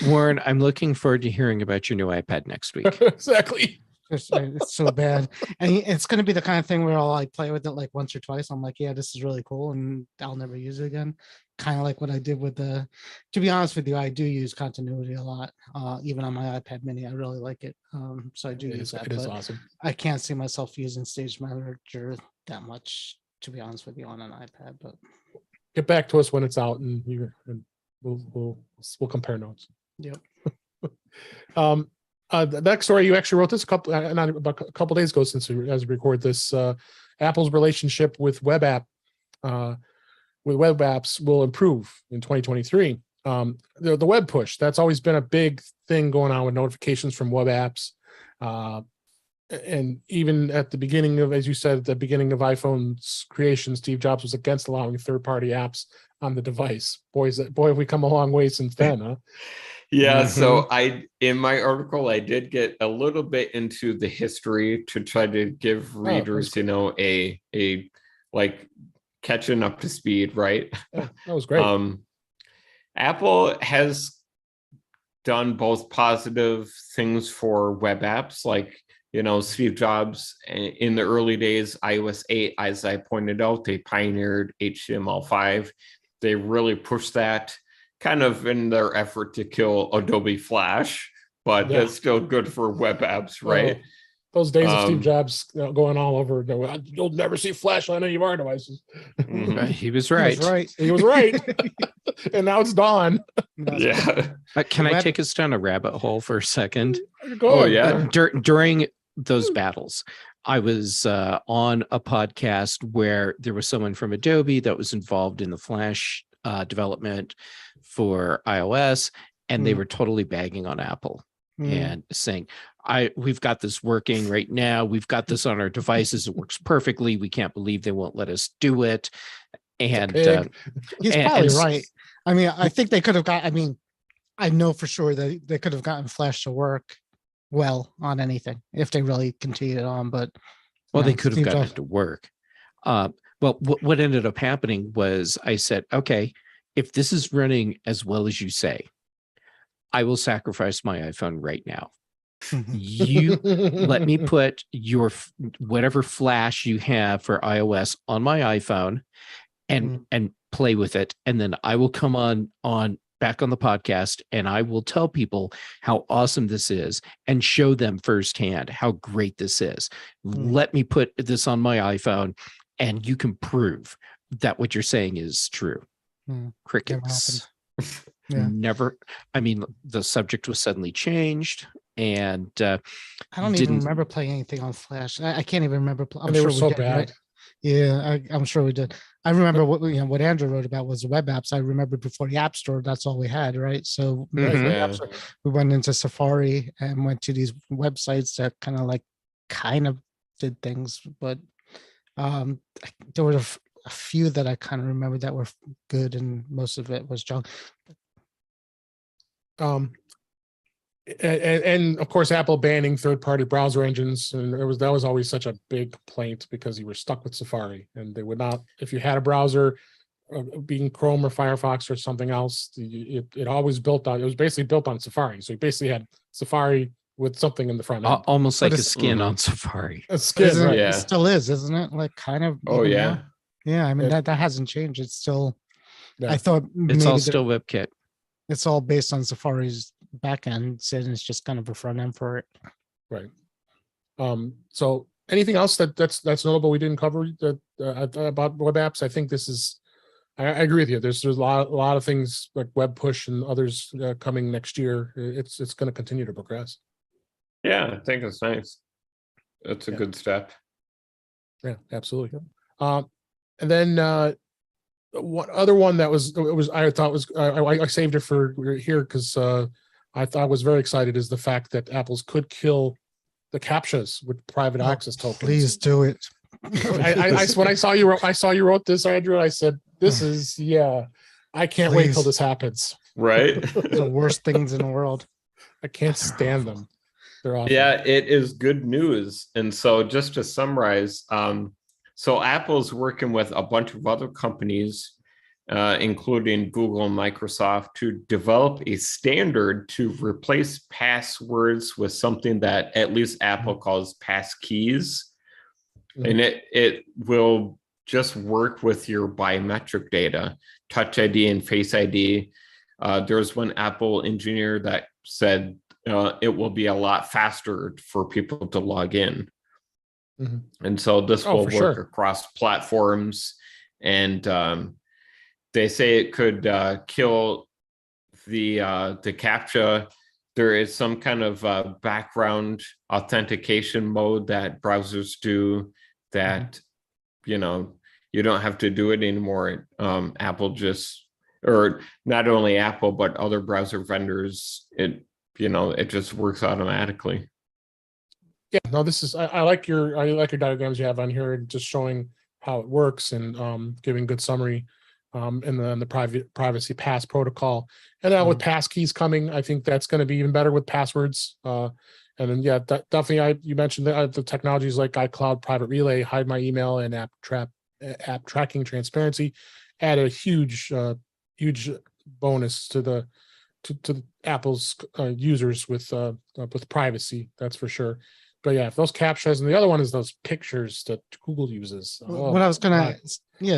Warren, I'm looking forward to hearing about your new iPad next week. Exactly. It's so bad, and it's going to be the kind of thing where I'll like play with it like once or twice. I'm like, yeah, this is really cool, and I'll never use it again. Kind of like what I did with to be honest with you, I do use continuity a lot, even on my iPad mini. I really like it, so I do use that. It is awesome. I can't see myself using Stage Manager that much, to be honest with you, on an iPad. But get back to us when it's out, and we'll compare notes. Yep. The next story, you actually wrote this about a couple days ago, since as we record this. Apple's relationship with web apps will improve in 2023. The web push, that's always been a big thing going on with notifications from web apps. And even at the beginning of, as you said, at the beginning of iPhone's creation, Steve Jobs was against allowing third-party apps on the device. Boy, have we come a long way since then, huh? Yeah, so in my article, I did get a little bit into the history to try to give readers, a like catching up to speed, right? Yeah, that was great. Apple has done both positive things for web apps, like, Steve Jobs in the early days, iOS 8, as I pointed out, they pioneered HTML5. They really pushed that, kind of in their effort to kill Adobe Flash, but that's still good for web apps, right? Those days of Steve Jobs going all over, you'll never see Flash on any of our devices. He was right. He was right. And now it's dawn. Yeah. Can I take us down a rabbit hole for a second? Oh, yeah. During those battles, I was on a podcast where there was someone from Adobe that was involved in the Flash development for iOS, and they were totally bagging on Apple and saying, we've got this working right now. We've got this on our devices. It works perfectly. We can't believe they won't let us do it. And he's probably right. I mean, I think they could have I know for sure that they could have gotten Flash to work well on anything if they really continued on, but they could have gotten it to work. Well, what ended up happening was I said, okay, if this is running as well as you say, I will sacrifice my iPhone right now. You let me put your whatever Flash you have for iOS on my iPhone and play with it, and then I will come on back on the podcast and I will tell people how awesome this is and show them firsthand how great this is. Let me put this on my iPhone and you can prove that what you're saying is true. Crickets. Never. I mean, the subject was suddenly changed, and I don't even remember playing anything on Flash. I can't even remember. I'm sure we so did, bad. Right? Yeah, I'm sure we did. I remember what Andrew wrote about was the web apps. I remember before the App Store, that's all we had, right? So we went into Safari and went to these websites that kind of did things, but there were a few that I kind of remember that were good, and most of it was junk. And of course, Apple banning third-party browser engines, and that was always such a big complaint because you were stuck with Safari, and they would not, if you had a browser, being Chrome or Firefox or something else, it always built on. It was basically built on Safari, so you basically had Safari with something in the front end, almost like a skin on Safari. a skin, right? It still is, isn't it? Like kind of. Oh yeah. Now? Yeah, I mean that hasn't changed. It's still. Yeah. I thought It's all still WebKit. It's all based on Safari's backend, and it's just kind of a front end for it. Right. So anything else that's notable we didn't cover that about web apps? I think this is. I agree with you. There's a lot of things like web push and others coming next year. It's going to continue to progress. Yeah, I think it's nice. It's a good step. Yeah, absolutely. And then one other one that I thought was I saved it for here because I thought I was very excited is the fact that Apple's could kill the CAPTCHAs with private access tokens. Please do it. When I saw you wrote this, Andrew, I said, "This is I can't wait till this happens." Right. The worst things in the world. I can't stand them. They're awful. Yeah, it is good news. And so just to summarize, so Apple's working with a bunch of other companies, including Google and Microsoft, to develop a standard to replace passwords with something that at least Apple calls passkeys. And it will just work with your biometric data, Touch ID and Face ID. There was one Apple engineer that said it will be a lot faster for people to log in. And so this will work across platforms. And they say it could kill the CAPTCHA. There is some kind of background authentication mode that browsers do that, you don't have to do it anymore. Apple just, or not only Apple, but other browser vendors, it just works automatically. Yeah, no, this is I like your diagrams you have on here, just showing how it works and giving good summary. And then the privacy pass protocol, and now with passkeys coming, I think that's going to be even better with passwords. And then definitely, you mentioned the technologies like iCloud Private Relay, hide my email, and app tracking transparency, add a huge bonus to the Apple's users with privacy. That's for sure. But yeah, if those CAPTCHAs, and the other one is those pictures that Google uses. What I was gonna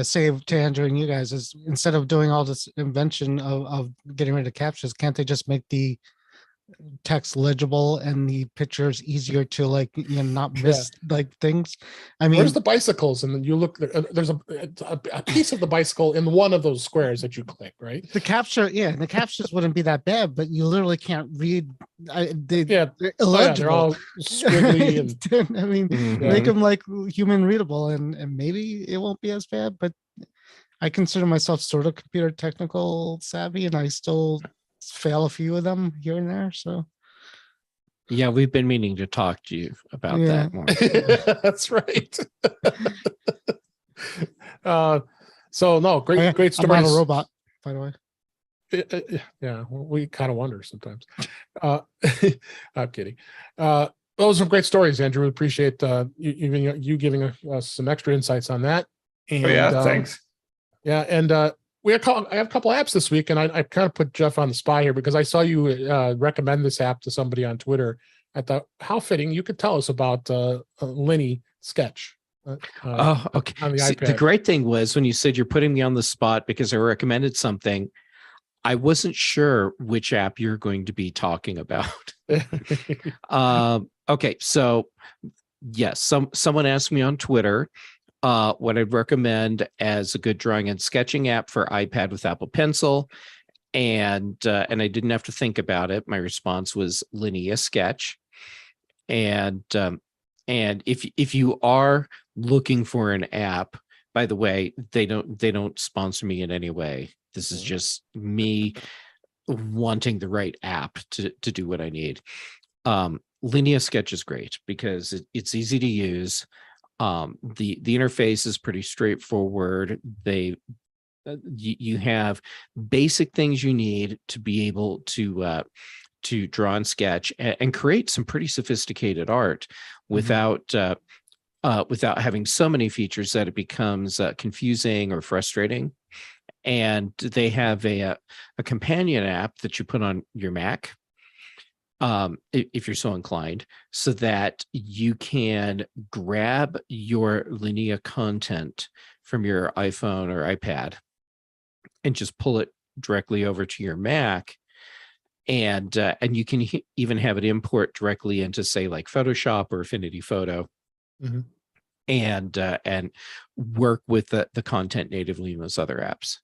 say to Andrew and you guys is, instead of doing all this invention of getting rid of CAPTCHAs, can't they just make the text legible and the pictures easier to not miss things? I mean, where's the bicycles? And then you look, there's a piece of the bicycle in one of those squares that you click, right? The CAPTCHA, the CAPTCHAs wouldn't be that bad, but you literally can't read. They're illegible. They're all squiggly. And, I mean, make them like human readable, and maybe it won't be as bad. But I consider myself sort of computer technical savvy, and I still fail a few of them here and there. So yeah, we've been meaning to talk to you about that more. That's right. So no, great stories. I'm not a robot, by the way. Yeah, we kind of wonder sometimes. I'm kidding. Those are great stories, Andrew. We appreciate you giving us some extra insights on that. And, thanks. Yeah, and I have a couple apps this week, and I kind of put Jeff on the spot here because I saw you recommend this app to somebody on Twitter. I thought, how fitting you could tell us about Linny Sketch. Okay. On the iPad. The great thing was when you said you're putting me on the spot because I recommended something, I wasn't sure which app you're going to be talking about. Okay, so yes, someone asked me on Twitter what I'd recommend as a good drawing and sketching app for iPad with Apple Pencil, and I didn't have to think about it. My response was Linea Sketch, and if you are looking for an app, by the way, they don't sponsor me in any way. This is just me wanting the right app to do what I need. Linear Sketch is great because it's easy to use. The interface is pretty straightforward. You have basic things you need to be able to draw and sketch and create some pretty sophisticated art without having so many features that it becomes confusing or frustrating. And they have a companion app that you put on your Mac, if you're so inclined, so that you can grab your Linea content from your iPhone or iPad and just pull it directly over to your Mac. And you can even have it import directly into, say, like Photoshop or Affinity Photo, and work with the content natively in those other apps.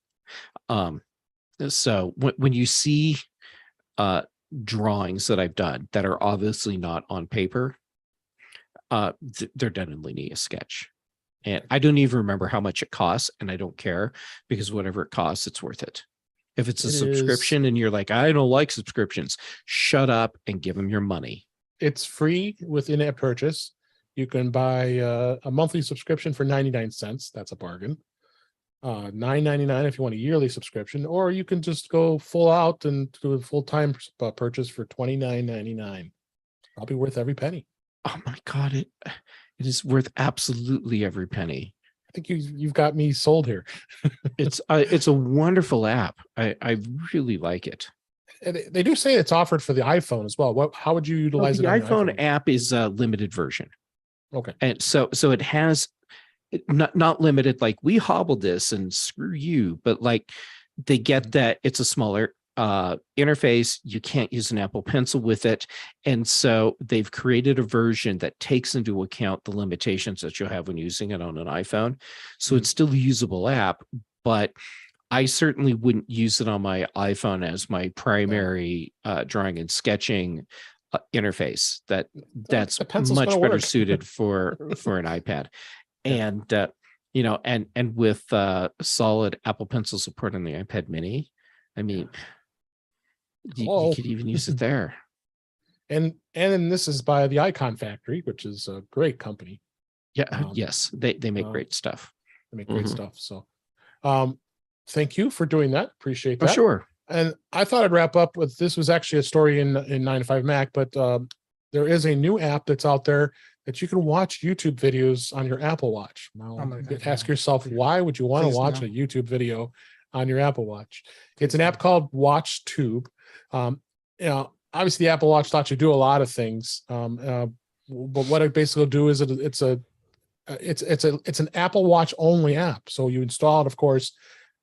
So when you see drawings that I've done that are obviously not on paper, they're done in Linear Sketch. And I don't even remember how much it costs, and I don't care, because whatever it costs, it's worth it. If it's a subscription and you're like, I don't like subscriptions, shut up and give them your money. It's free with in-app purchase. You can buy a monthly subscription for 99 cents. That's a bargain. $9.99 if you want a yearly subscription, or you can just go full out and do a full-time purchase for $29.99. Probably worth every penny. Oh my God, it is worth absolutely every penny. I think you've got me sold here. It's a wonderful app. I really like it. They do say it's offered for the iPhone as well. How would you utilize it? The iPhone app is a limited version. Okay. And so it has not limited, like we hobbled this and screw you, but like they get that it's a smaller interface. You can't use an Apple Pencil with it. And so they've created a version that takes into account the limitations that you'll have when using it on an iPhone. So it's still a usable app, but I certainly wouldn't use it on my iPhone as my primary drawing and sketching interface. That's much better suited for an iPad. And and with solid Apple Pencil support on the iPad Mini, I mean, you could even use it there. And this is by the Icon Factory, which is a great company. Yeah. Yes, they make great stuff. They make great stuff. So, thank you for doing that. Appreciate that. Oh, sure. And I thought I'd wrap up with, this was actually a story in 9 to 5 Mac, but there is a new app that's out there that you can watch YouTube videos on your Apple Watch. Now, ask yourself, why would you want to watch a YouTube video on your Apple Watch? It's an app called WatchTube. Obviously, the Apple Watch lets you do a lot of things, but what it basically do is it's an Apple Watch only app. So you install it, of course,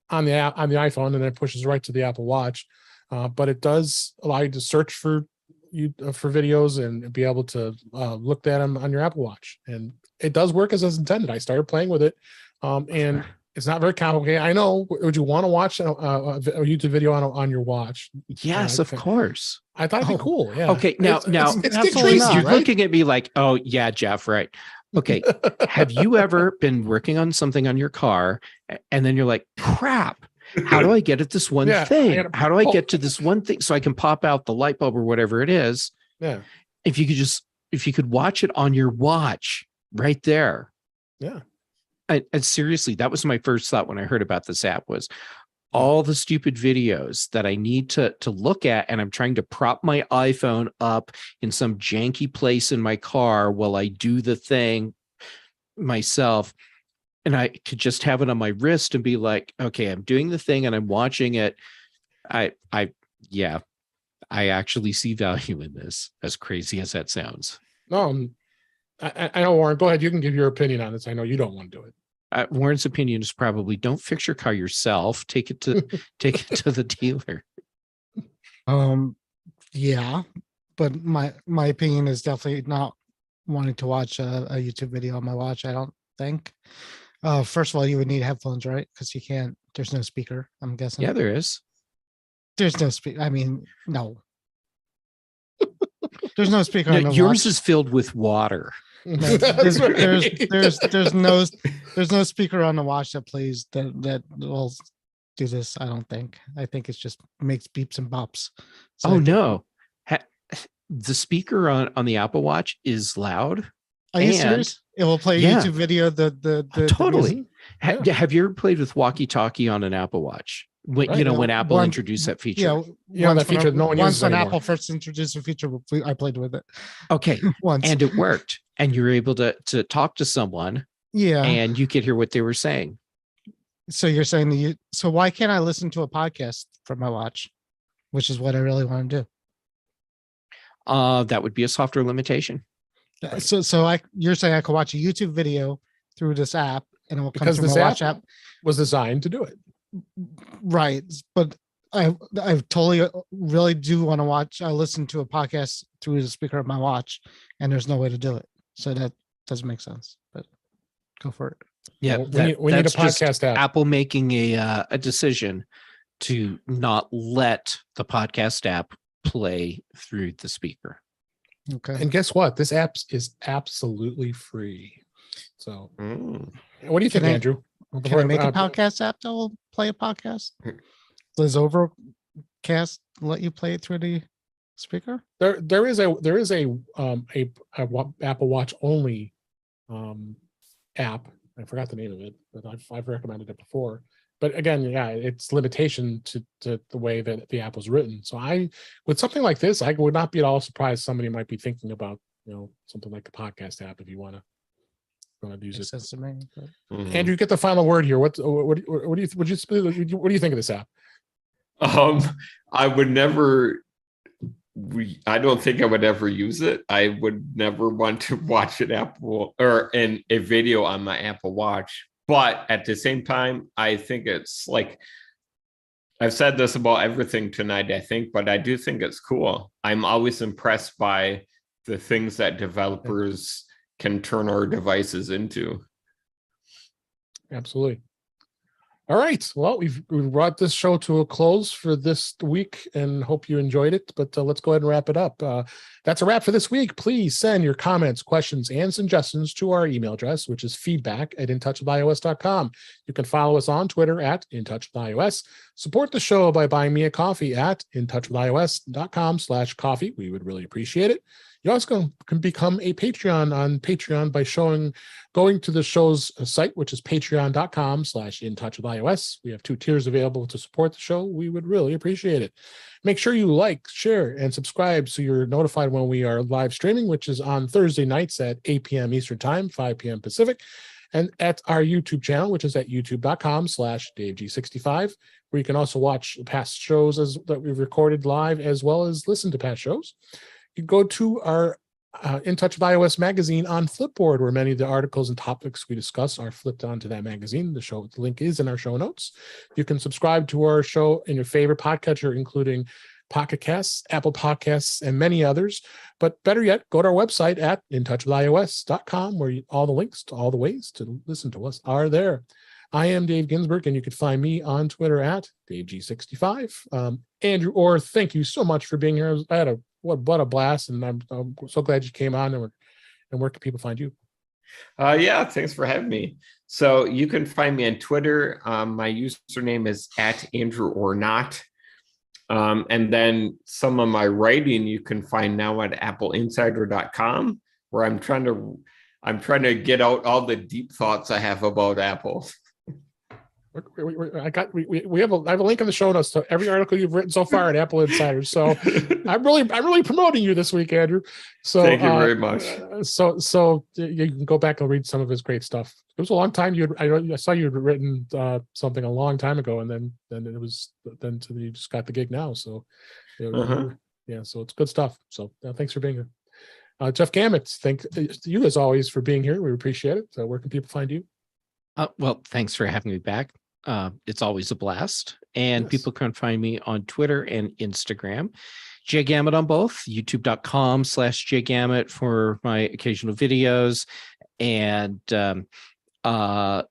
on the iPhone, and then it pushes right to the Apple Watch. But it does allow you to search for videos and be able to look at them on your Apple Watch, and it does work as intended. I started playing with it, and it's not very complicated. I know. Would you want to watch a YouTube video on your watch? Yes, of course. I thought it'd be cool. Yeah. Okay. Now you're looking at me like, oh yeah, Jeff, right? Okay. Have you ever been working on something on your car and then you're like, crap, how do I get at this one thing? How do I get to this one thing so I can pop out the light bulb or whatever it is? Yeah. If you could watch it on your watch right there. Yeah. And seriously, that was my first thought when I heard about this app, was all the stupid videos that I need to look at, and I'm trying to prop my iPhone up in some janky place in my car while I do the thing myself. And I could just have it on my wrist and be like, okay, I'm doing the thing and I'm watching it. I actually see value in this, as crazy as that sounds. No, I know, Warren, go ahead. You can give your opinion on this. I know you don't want to do it. Warren's opinion is probably, don't fix your car yourself. Take it to the dealer. Yeah, but my opinion is definitely not wanting to watch a YouTube video on my watch. I don't think. First of all, you would need headphones, right? Because you can't. There's no speaker, I'm guessing. Yeah, there is. There's no speaker. I mean, no. There's no speaker on the yours watch. is filled with water. No, there's no speaker on the watch that plays that will do this. I don't think. I think it's just makes beeps and bops. So oh no. the speaker on the Apple Watch is loud. Are you And- serious? It will play a Yeah. YouTube video. The Totally. music. Yeah. Have you ever played with walkie-talkie on an Apple Watch? When Right. when Apple Once- introduced that feature. Yeah, Yeah, that feature no one uses once when anymore. Apple first introduced the feature, I played with it Okay. once. And it worked. And you were able to talk to someone Yeah. and you could hear what they were saying. So you're saying so why can't I listen to a podcast from my watch, which is what I really want to do? That would be a software limitation. Right. So you're saying I could watch a YouTube video through this app and it will come Because through this my watch app app. was designed to do it. Right. But I totally really do want to listen to a podcast through the speaker of my watch, and there's no way to do it. So that doesn't make sense, but go for it. Yeah. Well, we need a that's just podcast app. Apple making a decision to not let the podcast app play through the speaker. Okay. And guess what? This app is absolutely free. So what do you think, Can I- Andrew? Can I make a podcast app that will play a podcast? Does Overcast let you play it through the speaker? There is a Apple Watch only app. I forgot the name of it, but I've recommended it before. But again, yeah, it's limitation to the way that the app was written. So with something like this, I would not be at all surprised somebody might be thinking about, something like the podcast app if you want to use Makes it. sense to me. But Andrew, you get the final word here. What do you think of this app? I would never. I don't think I would ever use it. I would never want to watch an Apple or in a video on my Apple Watch. But at the same time, I think it's like, I've said this about everything tonight, I think, but I do think it's cool. I'm always impressed by the things that developers can turn our devices into. Absolutely. All right. Well, we've brought this show to a close for this week and hope you enjoyed it. But let's go ahead and wrap it up. That's a wrap for this week. Please send your comments, questions, and suggestions to our email address, which is feedback@intouchwithios.com. You can follow us on Twitter @intouchwithios. Support the show by buying me a coffee at intouchwithios.com/coffee. We would really appreciate it. You also can become a Patreon on Patreon by going to the show's site, which is patreon.com/intouchwithios. We have 2 tiers available to support the show. We would really appreciate it. Make sure you like, share, and subscribe so you're notified when we are live streaming, which is on Thursday nights at 8 p.m. Eastern Time, 5 p.m. Pacific, and at our YouTube channel, which is at youtube.com/DaveG65, where you can also watch past shows that we've recorded live, as well as listen to past shows. You go to our In Touch with iOS magazine on Flipboard, where many of the articles and topics we discuss are flipped onto that magazine. The link is in our show notes. You can subscribe to our show in your favorite podcatcher, including Pocket Casts, Apple Podcasts, and many others. But better yet, go to our website at intouchwithios.com, where all the links to all the ways to listen to us are there. I am Dave Ginsburg, and you can find me on Twitter at DaveG65. Andrew Orr, thank you so much for being here. I had what a blast, and I'm so glad you came on. And where can people find you? Yeah, thanks for having me. So you can find me on Twitter. My username is @AndrewOrNot. And then some of my writing you can find now at appleinsider.com, where I'm trying to get out all the deep thoughts I have about Apple. I have a link in the show notes to every article you've written so far at Apple Insider. So I'm really promoting you this week, Andrew. So thank you very much. So you can go back and read some of his great stuff. It was a long time. I saw you had written something a long time ago, and then you just got the gig now. So yeah, so it's good stuff. So thanks for being here. Jeff Gamet, thank you as always for being here. We appreciate it. Where can people find you? Well, thanks for having me back. It's always a blast. And Yes. people can find me on Twitter and Instagram. JGamet on both, youtube.com/JGamet for my occasional videos. And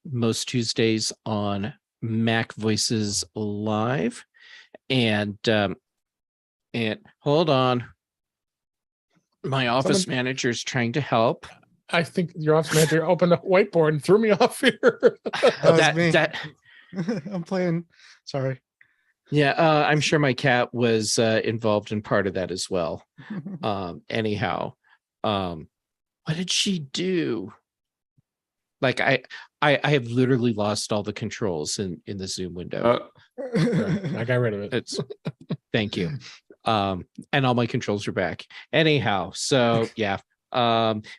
most Tuesdays on Mac Voices Live. And hold on. My office manager is trying to help. I think your office manager opened a whiteboard and threw me off here. That was me. I'm playing. Sorry. Yeah, I'm sure my cat was involved in part of that as well. Anyhow, what did she do? Like I have literally lost all the controls in the Zoom window. I got rid of it. It's thank you. And all my controls are back. Anyhow, so yeah.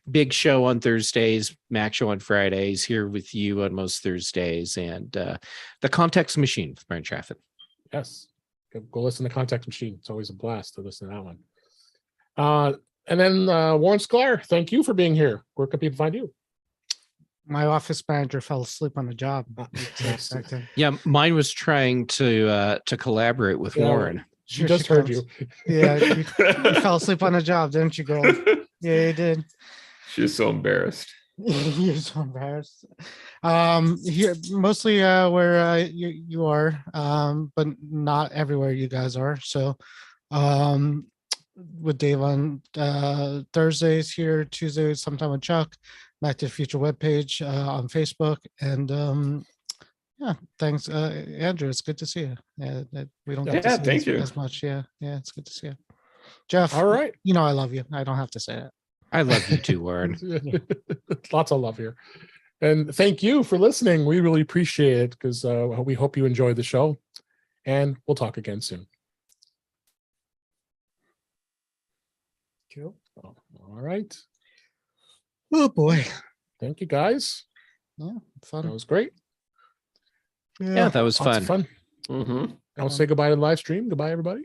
Big show on Thursdays, Mac show on Fridays, here with you on most Thursdays, and the Context Machine with Brian Chaffin. Yes. Go listen to Context Machine. It's always a blast to listen to that one. And then Warren Sklar, thank you for being here. Where can people find you? My office manager fell asleep on the job. Yeah, mine was trying to collaborate with Warren. She just heard you. Yeah, you fell asleep on the job, didn't you, girl? Yeah, you did. She's so embarrassed. You're so embarrassed. Here mostly where you are, but not everywhere you guys are. So with Dave on Thursdays here, Tuesdays sometime with Chuck, Back to the Future webpage on Facebook, and yeah, thanks, Andrew. It's good to see you. We don't get to see thank you as much. Yeah, it's good to see you, Jeff. All right, you know I love you. I don't have to say it. I love you too, Warren. Lots of love here. And thank you for listening. We really appreciate it because we hope you enjoyed the show. And we'll talk again soon. Cool. All right. Oh boy. Thank you guys. Yeah, fun. That was great. Yeah, that was Lots fun. of fun. Mm-hmm. I'll say goodbye to the live stream. Goodbye, everybody.